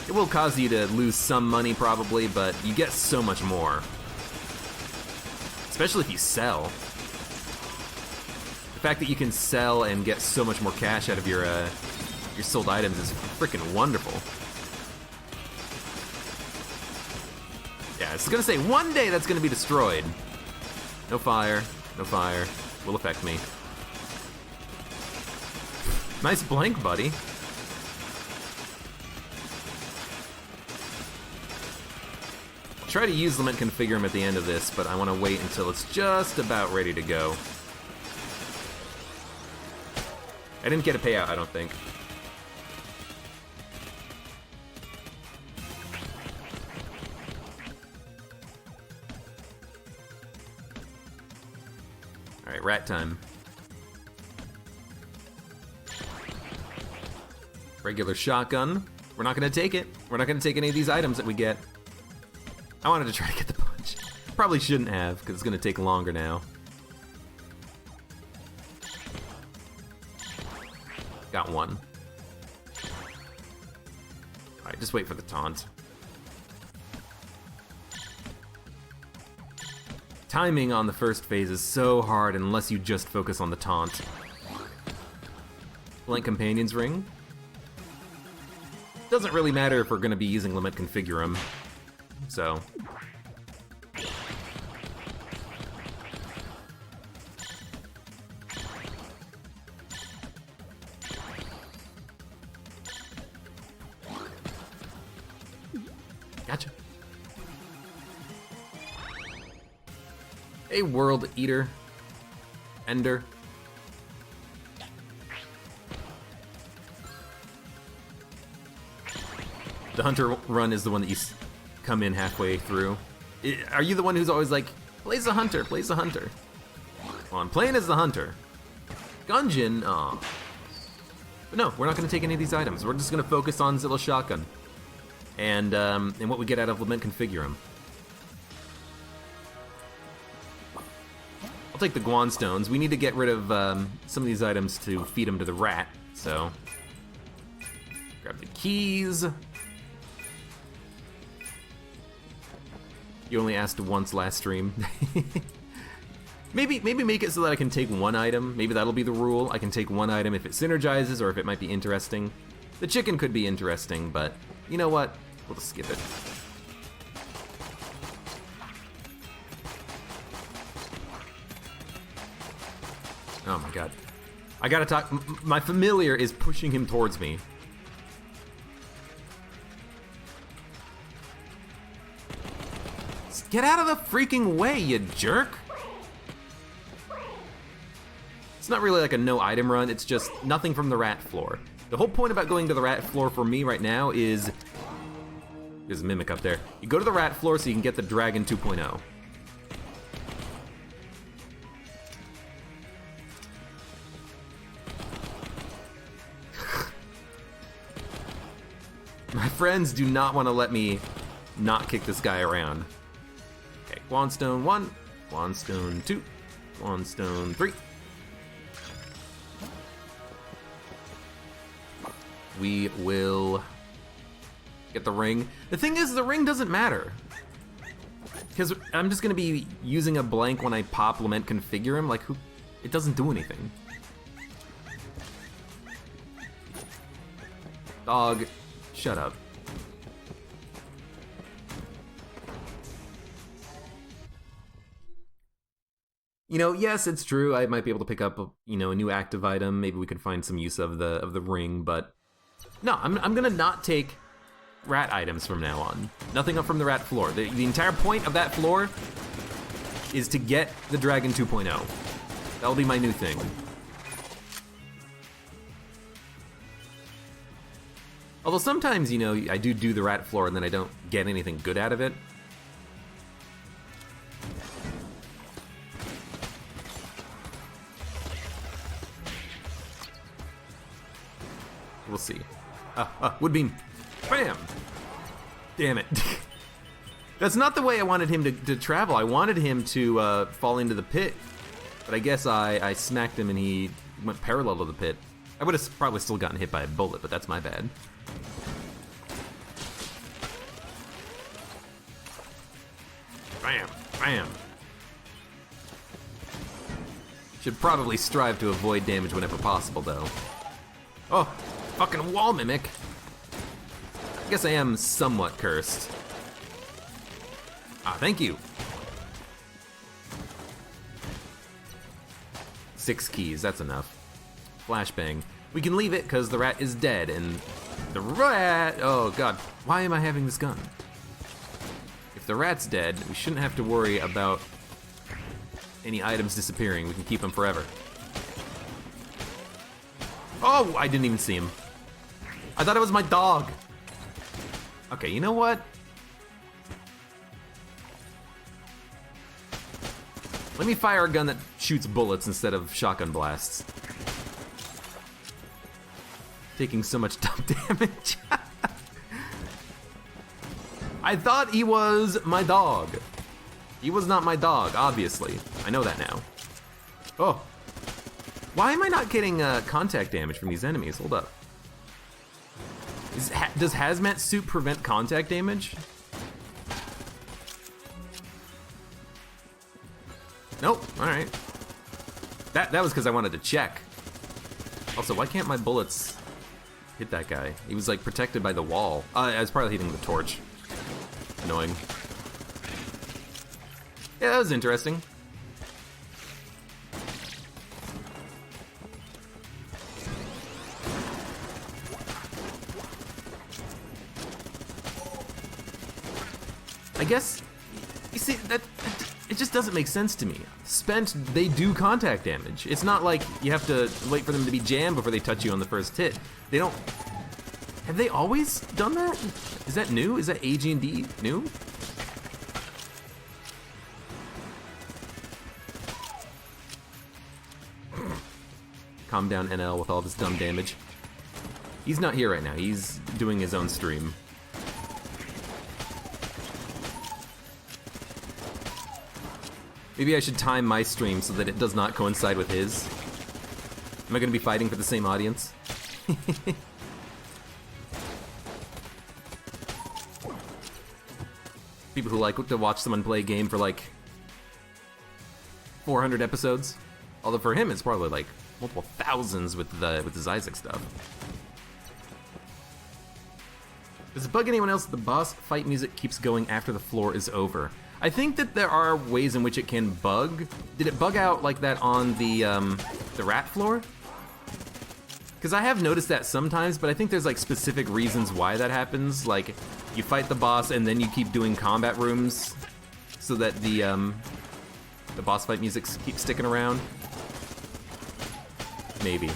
Speaker 1: It will cause you to lose some money probably, but you get so much more. Especially if you sell. The fact that you can sell and get so much more cash out of your sold items is freaking wonderful. Yeah, it's gonna say one day that's gonna be destroyed. No fire, no fire. Will affect me. Nice blank, buddy. I'll try to use Lament Configure him at the end of this, but I want to wait until it's just about ready to go. I didn't get a payout, I don't think. Alright, rat time. Regular shotgun. We're not gonna take it. We're not gonna take any of these items that we get. I wanted to try to get the punch. Probably shouldn't have, because it's gonna take longer now. Got one. Alright, just wait for the taunt. Timing on the first phase is so hard unless you just focus on the taunt. Blank Companion's Ring. Doesn't really matter if we're gonna be using Lament Configurum, so. Gotcha. Hey, World Eater. Ender. The Hunter run is the one that you come in halfway through. Are you the one who's always like, plays the Hunter, plays the Hunter? Well, I'm playing as the Hunter. Gungeon, aw. But no, we're not gonna take any of these items. We're just gonna focus on Zilla Shotgun. And what we get out of Lament Configurum. I'll take the Guan Stones. We need to get rid of some of these items to feed them to the rat, so. Grab the keys. You only asked once last stream. maybe make it so that I can take one item. Maybe that'll be the rule. I can take one item if it synergizes or if it might be interesting. The chicken could be interesting, but you know what? We'll just skip it. Oh my god. I gotta talk. My familiar is pushing him towards me. Get out of the freaking way, you jerk! It's not really like a no item run, it's just nothing from the rat floor. The whole point about going to the rat floor for me right now is... There's a mimic up there. You go to the rat floor so you can get the Dragon 2.0. My friends do not want to let me not kick this guy around. Okay, Guanstone 1, Guanstone 2, Guanstone 3. We will get the ring. The thing is, the ring doesn't matter. Because I'm just going to be using a blank when I pop Lament Configurum. Like, who? It doesn't do anything. Dog, shut up. You know, yes, it's true. I might be able to pick up, a new active item. Maybe we could find some use of the ring, but no, I'm gonna not take rat items from now on. Nothing up from the rat floor. The entire point of that floor is to get the Dragon 2.0. That'll be my new thing. Although sometimes, I do the rat floor and then I don't get anything good out of it. We'll see. Wood beam. Bam! Damn it. That's not the way I wanted him to travel. I wanted him to fall into the pit. But I guess I smacked him and he went parallel to the pit. I would have probably still gotten hit by a bullet, but that's my bad. Bam! Bam! Should probably strive to avoid damage whenever possible, though. Oh! Fucking wall mimic! I guess I am somewhat cursed. Ah, thank you! 6 keys, that's enough. Flashbang. We can leave it because the rat is dead, and the rat... Oh god, why am I having this gun? If the rat's dead, we shouldn't have to worry about any items disappearing. We can keep them forever. Oh, I didn't even see him. I thought it was my dog. Okay, you know what? Let me fire a gun that shoots bullets instead of shotgun blasts. Taking so much dumb damage. I thought he was my dog. He was not my dog, obviously. I know that now. Oh. Why am I not getting contact damage from these enemies? Hold up. Does hazmat suit prevent contact damage? Nope, alright. That was because I wanted to check. Also, why can't my bullets hit that guy? He was like protected by the wall. I was probably hitting the torch. Annoying. Yeah, that was interesting. I guess, you see, it just doesn't make sense to me. Spent, they do contact damage. It's not like you have to wait for them to be jammed before they touch you on the first hit. They don't, have they always done that? Is that new? Is that AG&D new? Calm down, NL, with all this dumb damage. He's not here right now. He's doing his own stream. Maybe I should time my stream so that it does not coincide with his. Am I going to be fighting for the same audience? People who like to watch someone play a game for like 400 episodes. Although for him it's probably like multiple thousands with his Isaac stuff. Does it bug anyone else that the boss fight music keeps going after the floor is over? I think that there are ways in which it can bug. Did it bug out like that on the rat floor? Because I have noticed that sometimes, but I think there's like specific reasons why that happens. Like you fight the boss and then you keep doing combat rooms so that the boss fight music keeps sticking around. Maybe.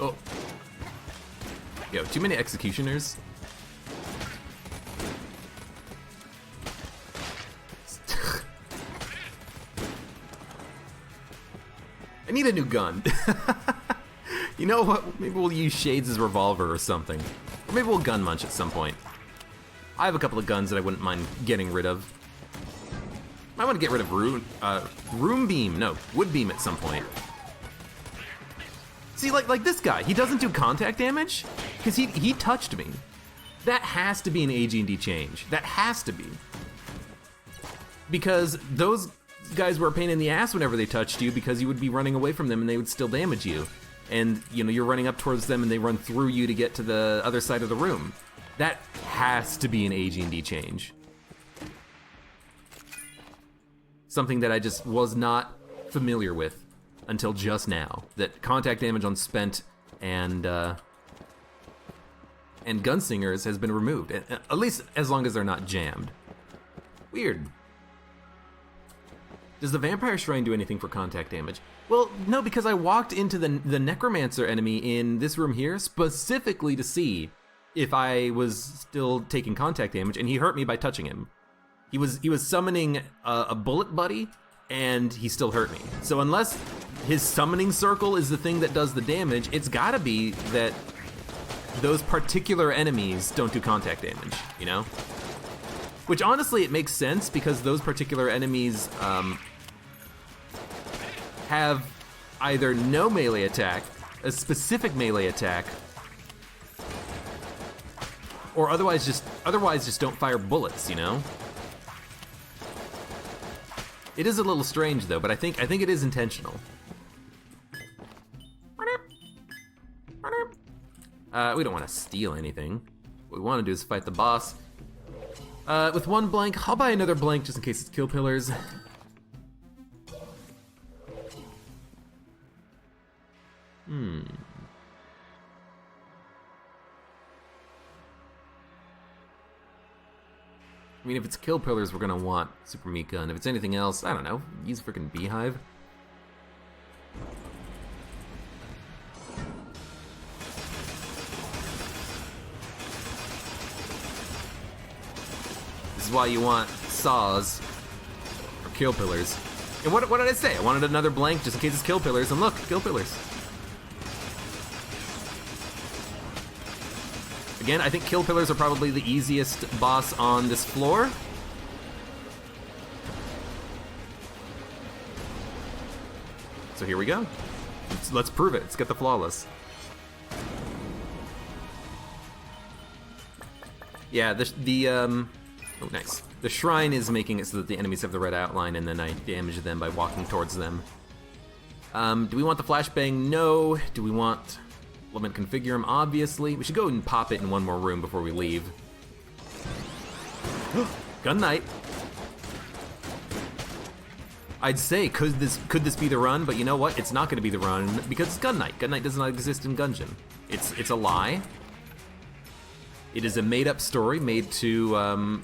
Speaker 1: Oh. Yo, too many executioners. I need a new gun. You know what? Maybe we'll use Shades' as revolver or something. Or maybe we'll gun munch at some point. I have a couple of guns that I wouldn't mind getting rid of. I want to get rid of room beam. No, wood beam at some point. See, like this guy, he doesn't do contact damage because he touched me. That has to be an AG&D change. That has to be. because those guys were a pain in the ass whenever they touched you, because you would be running away from them and they would still damage you. And, you know, you're running up towards them and they run through you to get to the other side of the room. That has to be an AG&D change. Something that I just was not familiar with until just now. That contact damage on Spent and Gunslingers has been removed, at least as long as they're not jammed. Weird. Does the Vampire Shrine do anything for contact damage? Well, no, because I walked into the Necromancer enemy in this room here specifically to see if I was still taking contact damage, and he hurt me by touching him. He was summoning a bullet buddy, and he still hurt me. So unless his summoning circle is the thing that does the damage, it's gotta be that those particular enemies don't do contact damage, you know? Which honestly, it makes sense, because those particular enemies have either no melee attack, a specific melee attack, or otherwise just don't fire bullets, you know? It is a little strange though, but I think it is intentional. We don't want to steal anything. What we want to do is fight the boss. With one blank, I'll buy another blank just in case it's kill pillars. I mean, if it's kill pillars, we're gonna want super meat gun. If it's anything else, I don't know. Use freaking beehive. This is why you want saws or kill pillars. And what did I say? I wanted another blank just in case it's kill pillars. And look, kill pillars. Again, I think kill pillars are probably the easiest boss on this floor. So here we go. Let's prove it. Let's get the flawless. Yeah, oh, nice. The shrine is making it so that the enemies have the red outline, and then I damage them by walking towards them. Do we want the flashbang? No. Do we want Lament configure him? Obviously. We should go and pop it in one more room before we leave. Gun Knight. I'd say, could this be the run? But you know what? It's not going to be the run because it's Gun Knight. Gun Knight does not exist in Gungeon. It's a lie. It is a made-up story made to.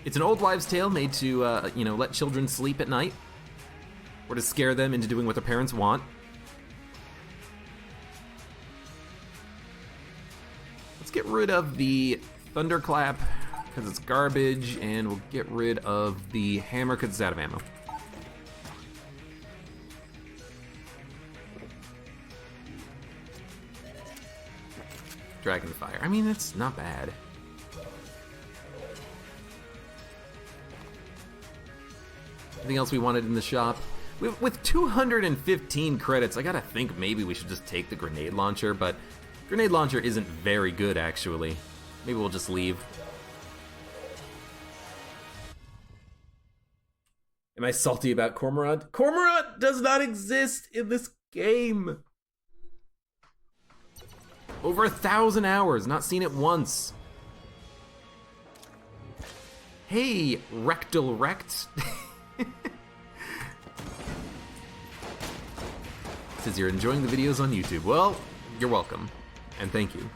Speaker 1: It's an old wives' tale made to you know, let children sleep at night, or to scare them into doing what their parents want. Let's get rid of the Thunderclap, because it's garbage, and we'll get rid of the hammer, because it's out of ammo. Dragonfire. I mean, it's not bad. Anything else we wanted in the shop? With 215 credits, I gotta think maybe we should just take the grenade launcher, but grenade launcher isn't very good, actually. Maybe we'll just leave. Am I salty about Cormorant? Cormorant does not exist in this game! Over 1,000 hours, not seen it once. Hey, Rectal Rect. Says you're enjoying the videos on YouTube. Well, you're welcome, and thank you.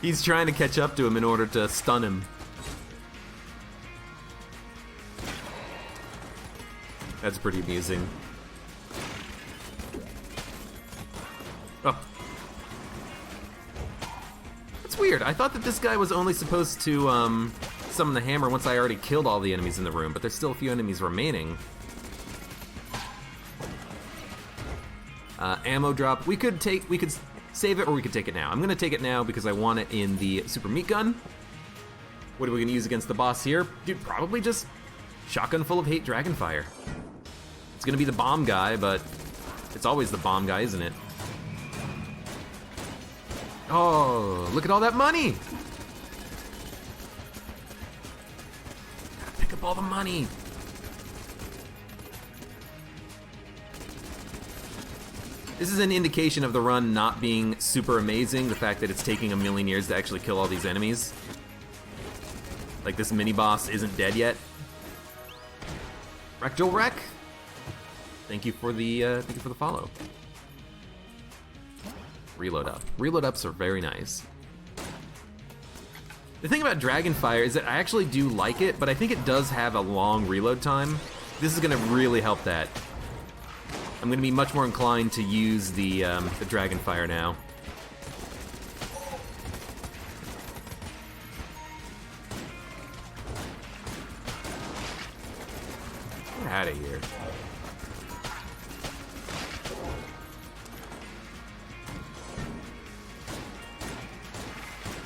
Speaker 1: He's trying to catch up to him in order to stun him. That's pretty amusing. Oh. That's weird. I thought that this guy was only supposed to summon the hammer once I already killed all the enemies in the room, but there's still a few enemies remaining. Ammo drop. We could save it, or we could take it now. I'm gonna take it now because I want it in the super meat gun. What are we gonna use against the boss here? Dude, probably just Shotgun full of hate Dragonfire. It's gonna be the bomb guy, but it's always the bomb guy, isn't it? Oh, look at all that money! Pick up all the money. This is an indication of the run not being super amazing, the fact that it's taking a million years to actually kill all these enemies. Like this mini-boss isn't dead yet. Wreck Joel Wreck! Thank you for the follow. Reload up. Reload ups are very nice. The thing about Dragonfire is that I actually do like it, but I think it does have a long reload time. This is gonna really help that. I'm gonna be much more inclined to use the Dragonfire now. Get out of here.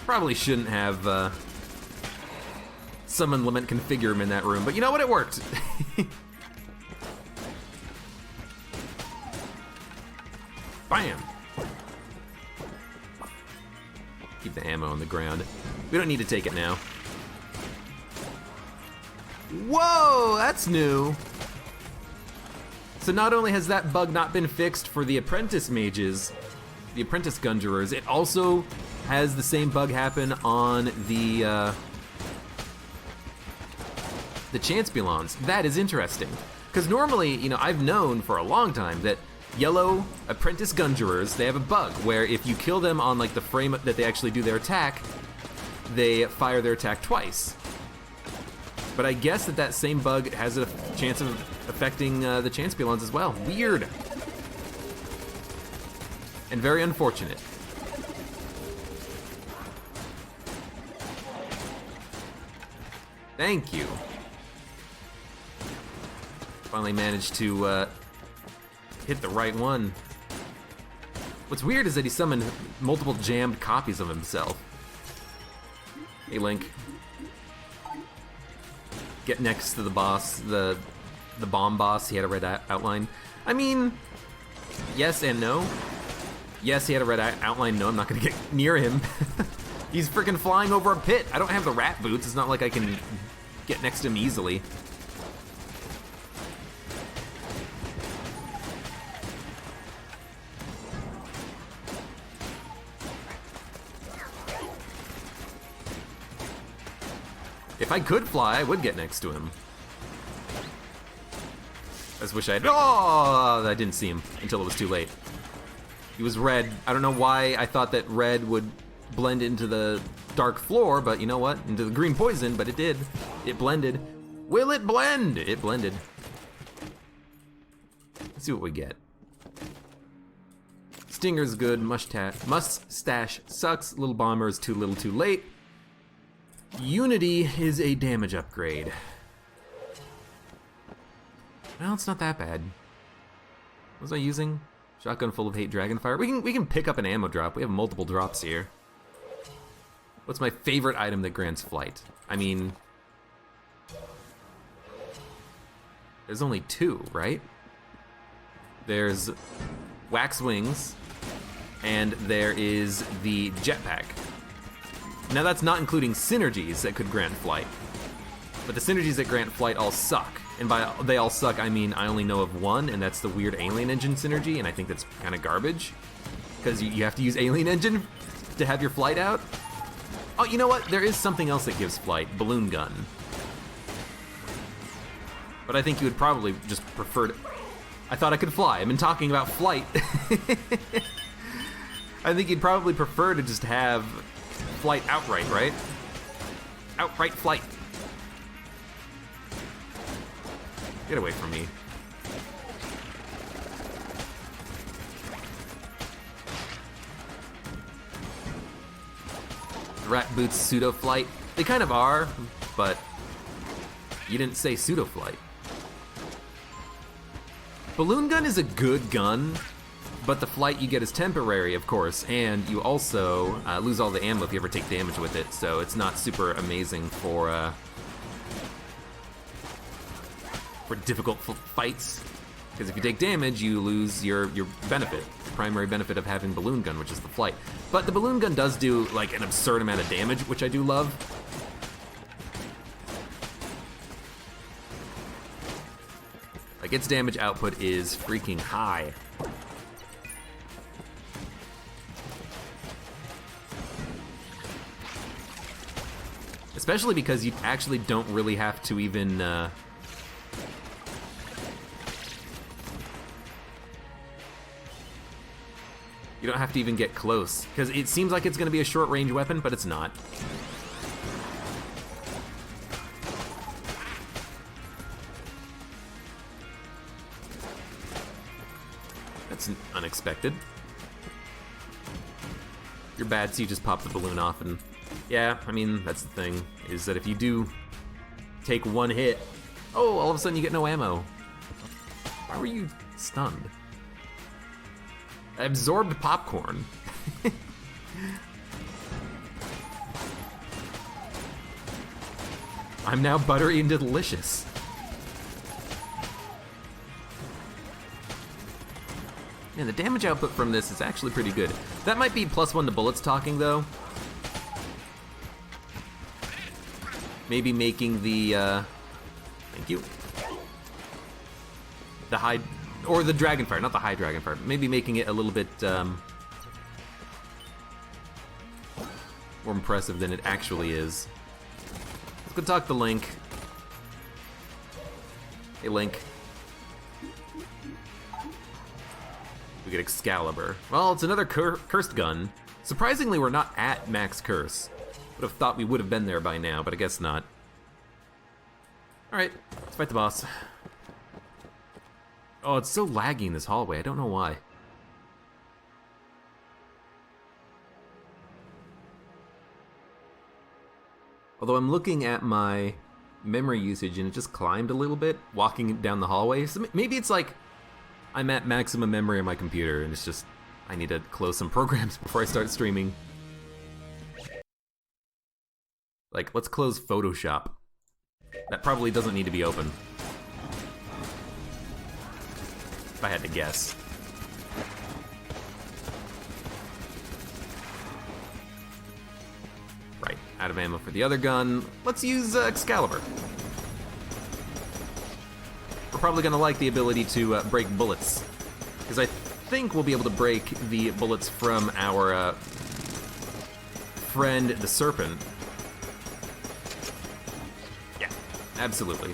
Speaker 1: Probably shouldn't have Summon Lament configure him in that room, but you know what? It worked. Bam! Keep the ammo on the ground. We don't need to take it now. Whoa, that's new. So not only has that bug not been fixed for the apprentice mages, the apprentice gungerers, it also has the same bug happen on the Champelons. That is interesting. Because normally, you know, I've known for a long time that yellow apprentice gungerers, they have a bug where if you kill them on like the frame that they actually do their attack, they fire their attack twice. But I guess that same bug has a chance of affecting the Champelons as well. Weird. And very unfortunate. Thank you. Finally managed to hit the right one. What's weird is that he summoned multiple jammed copies of himself. Hey, Link. Get next to the boss, the bomb boss. He had a red outline. I mean, yes and no. Yes, he had a red outline. No, I'm not gonna get near him. He's freaking flying over a pit. I don't have the rat boots. It's not like I can get next to him easily. If I could fly, I would get next to him. I just wish I had. Oh, I didn't see him until it was too late. He was red. I don't know why I thought that red would blend into the dark floor, but you know what? Into the green poison, but it did. It blended. Will it blend? It blended. Let's see what we get. Stinger's good. Mustache sucks. Little Bomber is too little too late. Unity is a damage upgrade. Well, it's not that bad. What was I using? Shotgun full of hate Dragonfire. We can pick up an ammo drop. We have multiple drops here. What's my favorite item that grants flight? I mean, there's only two, right? There's wax wings, and there is the jetpack. Now that's not including synergies that could grant flight. But the synergies that grant flight all suck. And by they all suck, I mean I only know of one, and that's the weird Alien Engine synergy, and I think that's kind of garbage. Because you have to use Alien Engine to have your flight out. Oh, you know what? There is something else that gives flight. Balloon Gun. But I think you would probably just prefer to... I thought I could fly. I've been talking about flight. I think you'd probably prefer to just have flight outright, right? Outright flight. Get away from me. Rat boots pseudo flight. They kind of are, but you didn't say pseudo flight. Balloon Gun is a good gun, but the flight you get is temporary, of course, and you also lose all the ammo if you ever take damage with it, so it's not super amazing for for difficult fights. Because if you take damage, you lose your benefit, primary benefit of having balloon gun, which is the flight. But the balloon gun does do like an absurd amount of damage, which I do love. Like its damage output is freaking high. Especially because you actually don't really have to even you don't have to even get close, because it seems like it's gonna be a short range weapon, but it's not. That's unexpected. You're bad, so you just pop the balloon off, and yeah, I mean, that's the thing, is that if you do take one hit, oh, all of a sudden you get no ammo. Why were you stunned? I absorbed popcorn. I'm now buttery and delicious. Man, the damage output from this is actually pretty good. That might be +1 to bullets talking, though. Maybe making the, thank you. The high, or the Dragonfire, not the high Dragonfire. Maybe making it a little bit, more impressive than it actually is. Let's go talk to Link. Hey, Link. We get Excalibur. Well, it's another cursed gun. Surprisingly, we're not at max curse. Would have thought we would have been there by now, but I guess not. Alright, let's fight the boss. Oh, it's so laggy in this hallway, I don't know why. Although I'm looking at my memory usage and it just climbed a little bit, walking down the hallway. So maybe it's like I'm at maximum memory on my computer and it's just, I need to close some programs before I start streaming. Like, let's close Photoshop. That probably doesn't need to be open. If I had to guess. Right, out of ammo for the other gun. Let's use Excalibur. We're probably gonna like the ability to break bullets, because I think we'll be able to break the bullets from our friend the Serpent. Yeah, absolutely.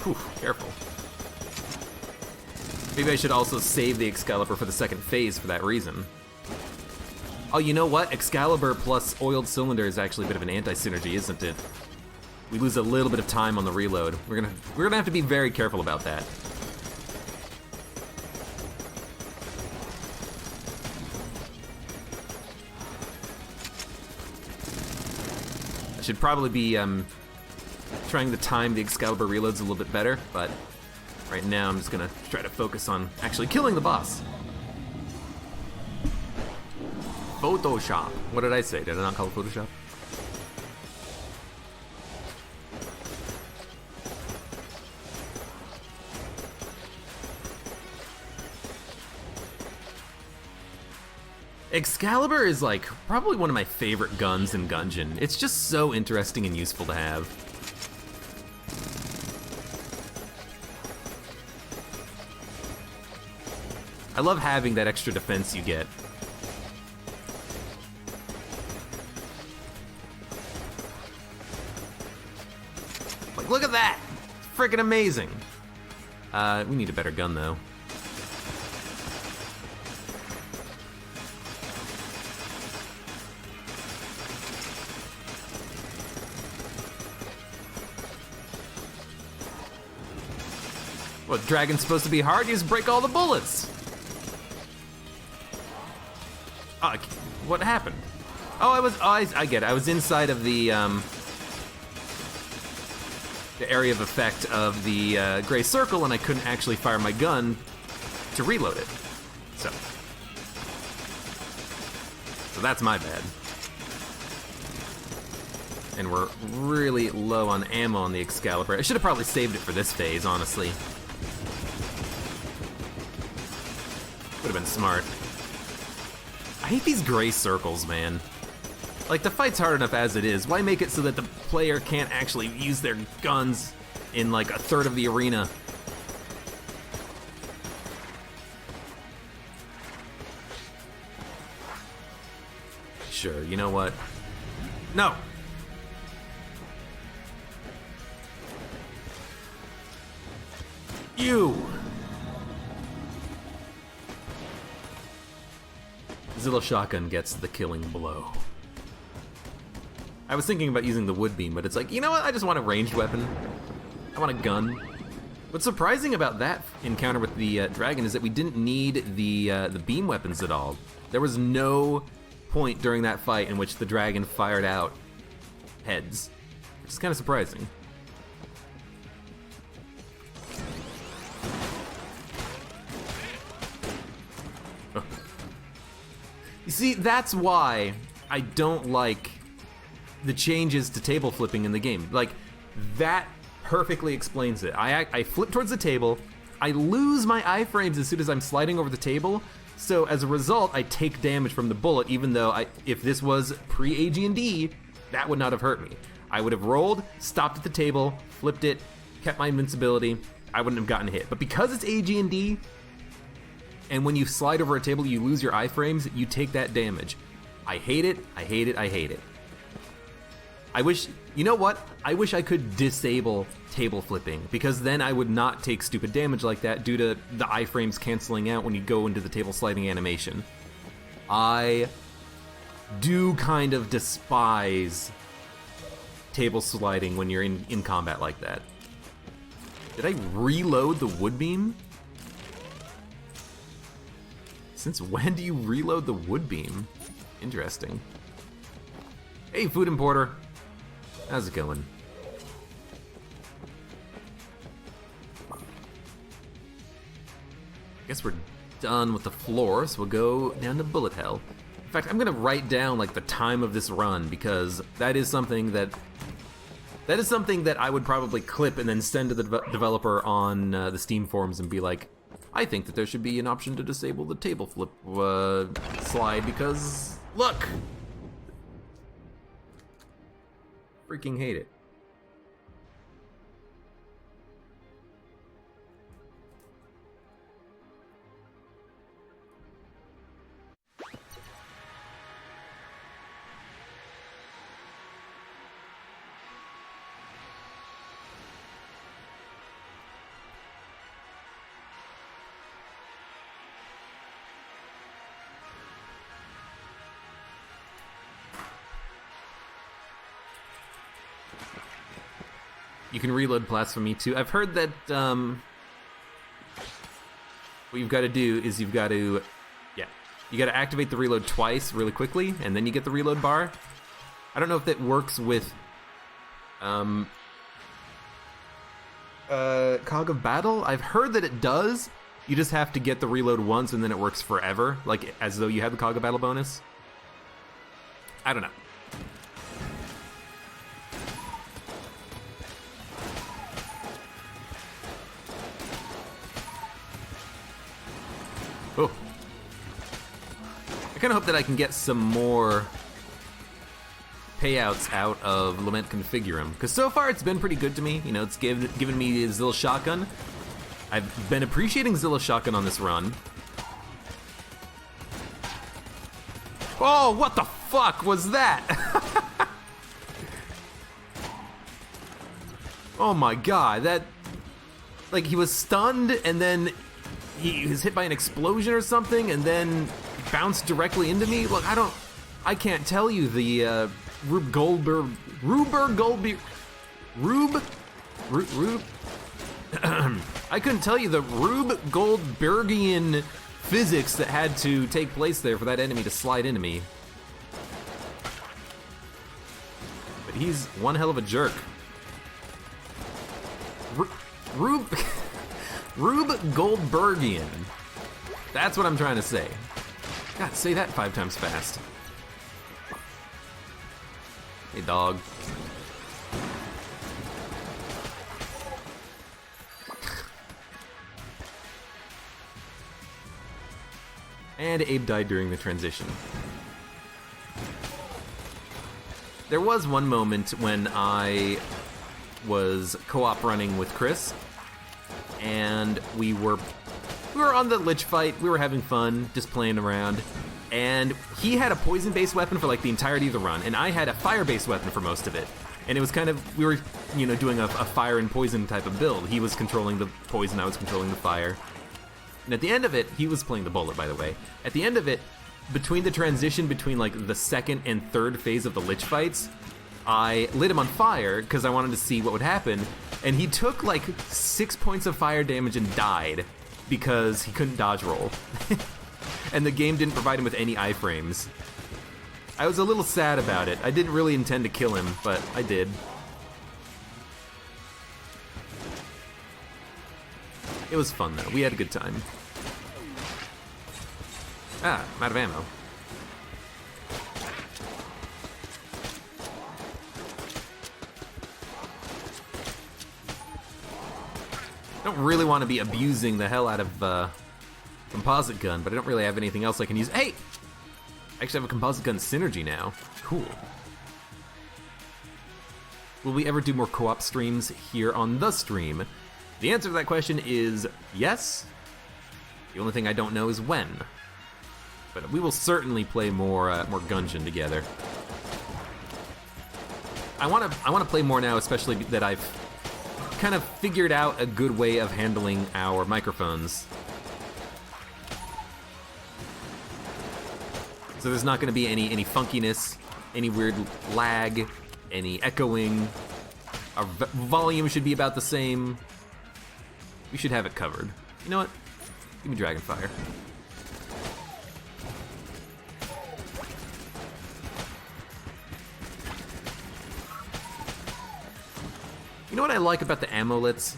Speaker 1: Whew, careful. Maybe I should also save the Excalibur for the second phase for that reason. Oh, you know what? Excalibur plus oiled cylinder is actually a bit of an anti-synergy, isn't it? We lose a little bit of time on the reload. We're gonna have to be very careful about that. I should probably be trying to time the Excalibur reloads a little bit better, but right now I'm just gonna try to focus on actually killing the boss. Photoshop. What did I say? Did I not call it Photoshop? Excalibur is like probably one of my favorite guns in Gungeon. It's just so interesting and useful to have. I love having that extra defense you get. Like, look at that! It's freaking amazing! We need a better gun, though. What, Dragon's supposed to be hard? You just break all the bullets! What happened? Oh, I get it. I was inside of the area of effect of the gray circle, and I couldn't actually fire my gun to reload it. So. So that's my bad. And we're really low on ammo on the Excalibur. I should have probably saved it for this phase, honestly. Would have been smart. I hate these gray circles, man. Like, the fight's hard enough as it is. Why make it so that the player can't actually use their guns in, like, a third of the arena? Sure, you know what? No! You! Zilla shotgun gets the killing blow. I was thinking about using the wood beam, but it's like, you know what? I just want a ranged weapon. I want a gun. What's surprising about that encounter with the dragon is that we didn't need the beam weapons at all. There was no point during that fight in which the dragon fired out heads, which is kind of surprising. You see, that's why I don't like the changes to table flipping in the game. Like, that perfectly explains it. I flip towards the table, I lose my iframes as soon as I'm sliding over the table, so as a result, I take damage from the bullet, even though if this was pre-AG&D, that would not have hurt me. I would have rolled, stopped at the table, flipped it, kept my invincibility, I wouldn't have gotten hit. But because it's AG&D, and when you slide over a table, you lose your iframes, you take that damage. I hate it, I hate it, I hate it. I wish, you know what? I wish I could disable table flipping, because then I would not take stupid damage like that due to the iframes canceling out when you go into the table sliding animation. I do kind of despise table sliding when you're in combat like that. Did I reload the wood beam? Since when do you reload the wood beam? Interesting. Hey, food importer. How's it going? Guess we're done with the floor, so we'll go down to bullet hell. In fact, I'm gonna write down like the time of this run, because that is something that I would probably clip and then send to the developer on the Steam forums and be like, I think that there should be an option to disable the table flip slide because, look! Freaking hate it. You can reload blasphemy too. I've heard that what you've got to do is you got to activate the reload twice really quickly, and then you get the reload bar. I don't know if that works with Cog of Battle. I've heard that it does. You just have to get the reload once, and then it works forever, like as though you had the Cog of Battle bonus. I don't know. Oh. I kind of hope that I can get some more payouts out of Lament Configurum, because so far it's been pretty good to me. You know, it's given me a Zilla shotgun. I've been appreciating Zilla shotgun on this run. Oh, what the fuck was that? Oh my god, that... Like, he was stunned, and then he was hit by an explosion or something, and then bounced directly into me. Look, I can't tell you the Rube Goldberg, I couldn't tell you the Rube Goldbergian physics that had to take place there for that enemy to slide into me. But he's one hell of a jerk. Rube Goldbergian. That's what I'm trying to say. God, say that 5 times fast. Hey, dog. And Abe died during the transition. There was one moment when I was co-op running with Chris, and we were on the lich fight, we were having fun, just playing around, and he had a poison-based weapon for like the entirety of the run, and I had a fire-based weapon for most of it. And it was kind of, we were, doing a fire and poison type of build. He was controlling the poison, I was controlling the fire. And at the end of it, he was playing the bullet, by the way. At the end of it, between the transition between like the second and third phase of the lich fights, I lit him on fire because I wanted to see what would happen, and he took like 6 points of fire damage and died because he couldn't dodge roll. And the game didn't provide him with any iframes. I was a little sad about it. I didn't really intend to kill him, but I did. It was fun though, we had a good time. Ah, I'm out of ammo. I don't really want to be abusing the hell out of composite gun, but I don't really have anything else I can use. Hey! I actually have a composite gun synergy now. Cool. Will we ever do more co-op streams here on the stream? The answer to that question is yes. The only thing I don't know is when. But we will certainly play more Gungeon together. I want to play more now, especially that I've kind of figured out a good way of handling our microphones. So there's not going to be any funkiness, any weird lag, any echoing. Our volume should be about the same. We should have it covered. You know what? Give me Dragonfire. You know what I like about the amulets?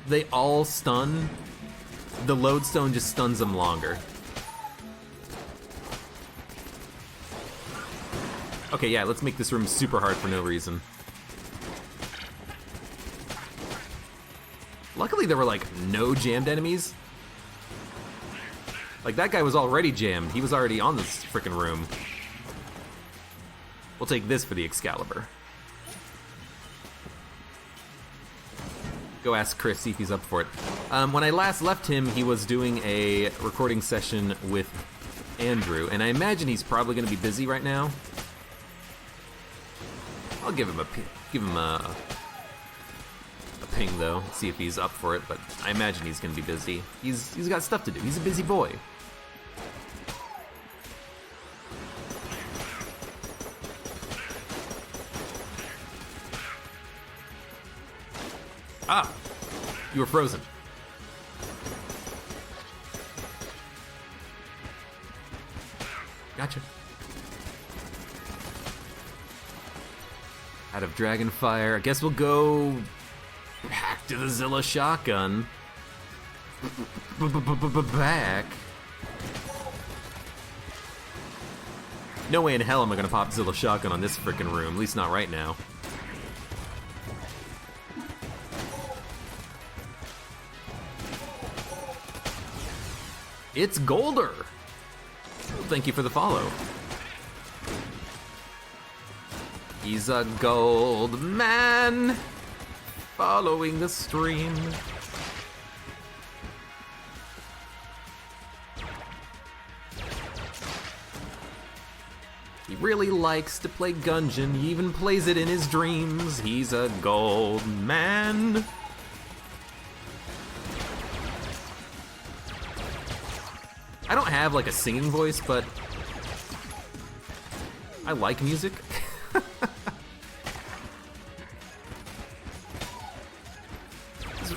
Speaker 1: They all stun. The lodestone just stuns them longer. Okay, yeah, let's make this room super hard for no reason. Luckily there were like no jammed enemies. Like that guy was already jammed. He was already on this frickin' room. We'll take this for the Excalibur. Go ask Chris, see if he's up for it. When I last left him, he was doing a recording session with Andrew, and I imagine he's probably going to be busy right now. I'll give him a ping though, see if he's up for it. But I imagine he's going to be busy. He's got stuff to do. He's a busy boy. Ah, you were frozen. Gotcha. Out of Dragonfire. I guess we'll go back to the Zilla shotgun. Back. No way in hell am I gonna pop Zilla shotgun on this frickin' room, at least not right now. It's Golder! Thank you for the follow. He's a gold man, following the stream. He really likes to play Gungeon, he even plays it in his dreams. He's a gold man. I don't have like a singing voice, but I like music.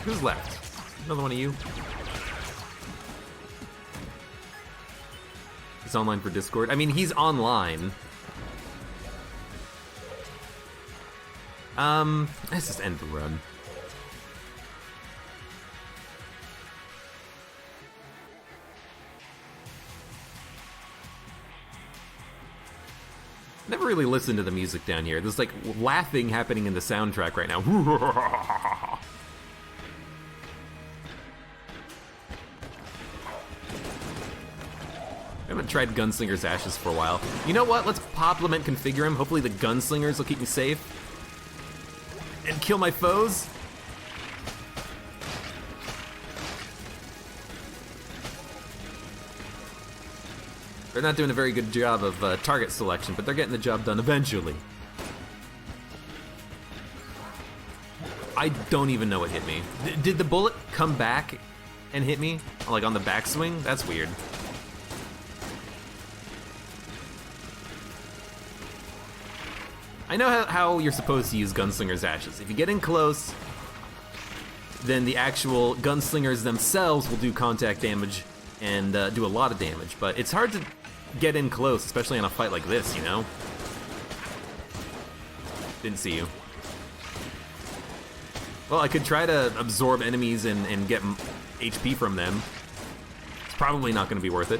Speaker 1: Who's left? Another one of you? He's online for Discord. I mean, he's online. Let's just end the run. Never really listened to the music down here. There's like laughing happening in the soundtrack right now. I haven't tried Gunslinger's Ashes for a while. You know what? Let's pop Lament Configure him. Hopefully the Gunslingers will keep me safe. And kill my foes. They're not doing a very good job of target selection, but they're getting the job done eventually. I don't even know what hit me. Did the bullet come back and hit me? Like on the backswing? That's weird. I know how you're supposed to use Gunslinger's Ashes. If you get in close, then the actual Gunslingers themselves will do contact damage and do a lot of damage, but it's hard to get in close, especially on a fight like this, you know? Didn't see you. Well, I could try to absorb enemies and get HP from them. It's probably not going to be worth it.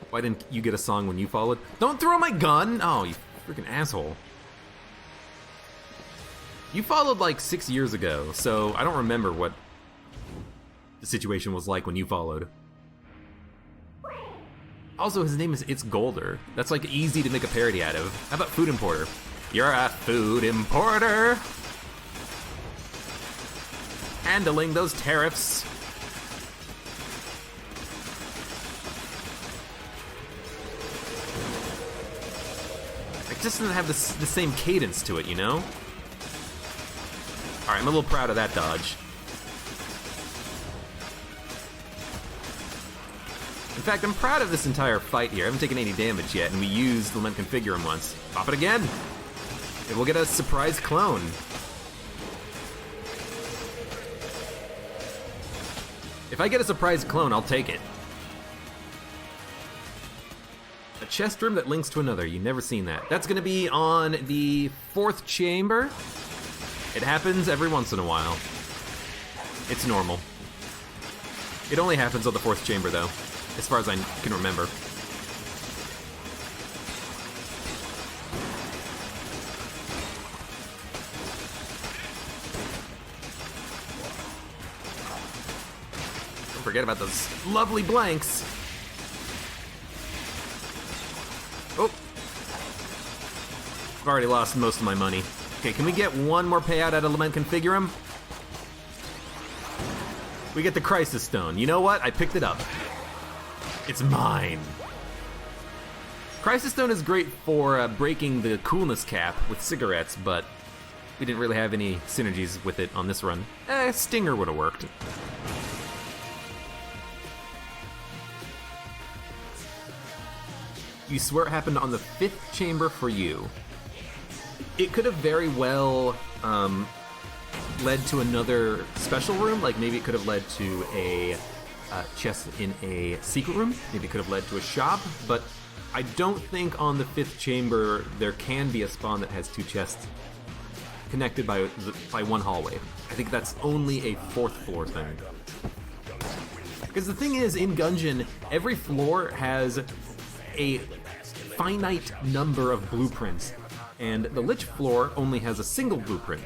Speaker 1: Why didn't you get a song when you followed? Don't throw my gun! Oh, you freaking asshole. You followed like 6 years ago, so I don't remember what the situation was like when you followed. Also, his name is It's Golder. That's like easy to make a parody out of. How about Food Importer? You're a food importer! Handling those tariffs. It just doesn't have the same cadence to it, you know? Alright, I'm a little proud of that dodge. In fact, I'm proud of this entire fight here. I haven't taken any damage yet, and we used Lament Configure him once. Pop it again! And we'll get a surprise clone. If I get a surprise clone, I'll take it. A chest room that links to another. You've never seen that. That's gonna be on the 4th chamber. It happens every once in a while. It's normal. It only happens on the 4th chamber, though, as far as I can remember. Don't forget about those lovely blanks. Oh! I've already lost most of my money. Okay, can we get one more payout out of Lament Configure him? We get the Crisis Stone. You know what? I picked it up. It's mine. Crisis Stone is great for breaking the coolness cap with cigarettes, but we didn't really have any synergies with it on this run. Stinger would have worked. You swear it happened on the 5th chamber for you. It could have very well led to another special room, like maybe it could have led to a chest in a secret room, maybe it could have led to a shop, but I don't think on the 5th chamber there can be a spawn that has 2 chests connected by one hallway. I think that's only a 4th floor thing. Because the thing is, in Gungeon, every floor has a finite number of blueprints, and the Lich floor only has a single blueprint.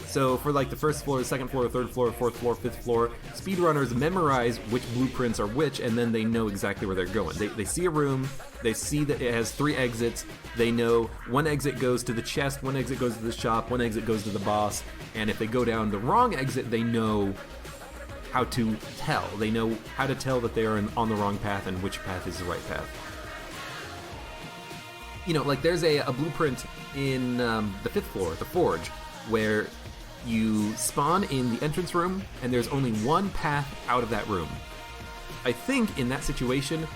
Speaker 1: So for like the 1st floor, the 2nd floor, 3rd floor, 4th floor, 5th floor, speedrunners memorize which blueprints are which, and then they know exactly where they're going. They see a room, they see that it has 3 exits, they know one exit goes to the chest, one exit goes to the shop, one exit goes to the boss, and if they go down the wrong exit, they know how to tell. They know how to tell that they are on the wrong path and which path is the right path. You know, like there's a blueprint in the 5th floor, the Forge, where you spawn in the entrance room and there's only one path out of that room. I think in that situation,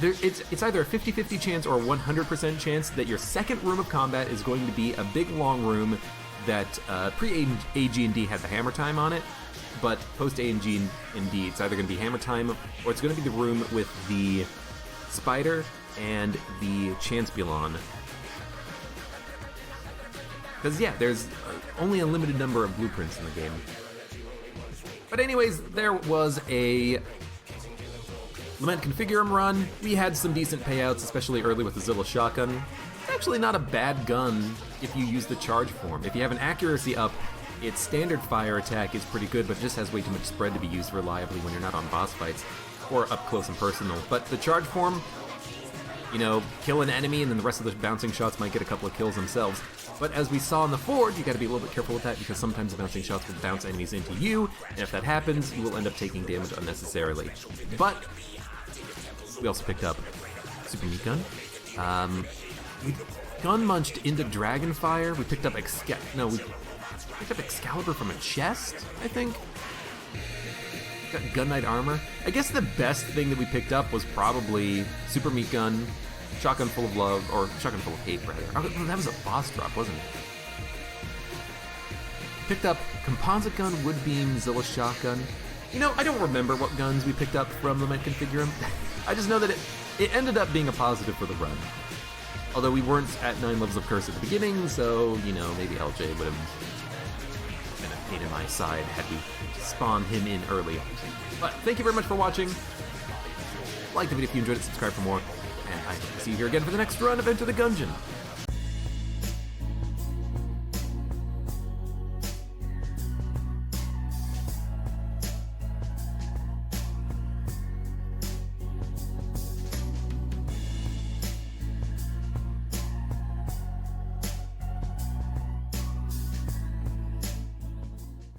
Speaker 1: it's either a 50-50 chance or a 100% chance that your 2nd room of combat is going to be a big long room that pre-AG&D had the hammer time on it, but post-AG&D it's either going to be hammer time or it's going to be the room with the spider and the Chanspulon. Because yeah, there's only a limited number of blueprints in the game. But anyways, there was a Lament Configurum run, we had some decent payouts, especially early with the Zilla shotgun. It's actually not a bad gun if you use the charge form. If you have an accuracy up, its standard fire attack is pretty good, but it just has way too much spread to be used reliably when you're not on boss fights or up close and personal. But the charge form, you know, kill an enemy and then the rest of the bouncing shots might get a couple of kills themselves. But as we saw in the Forge, you gotta be a little bit careful with that because sometimes the bouncing shots will bounce enemies into you, and if that happens, you will end up taking damage unnecessarily. But we also picked up Super Meat Gun. We gun munched into Dragonfire. We picked up Excalibur from a chest, I think. Got Gun Knight armor. I guess the best thing that we picked up was probably Super Meat Gun, Shotgun Full of Love, or Shotgun Full of Hate, rather. Oh, that was a boss drop, wasn't it? Picked up Composite Gun, Wood Beam, Zilla Shotgun. You know, I don't remember what guns we picked up from Lament Configurum. I just know that it ended up being a positive for the run. Although we weren't at 9 levels of Curse at the beginning, so, you know, maybe LJ would have been a pain in my side had we spawned him in early. But thank you very much for watching. Like the video if you enjoyed it, subscribe for more, and I hope to see you here again for the next run of Enter the Gungeon.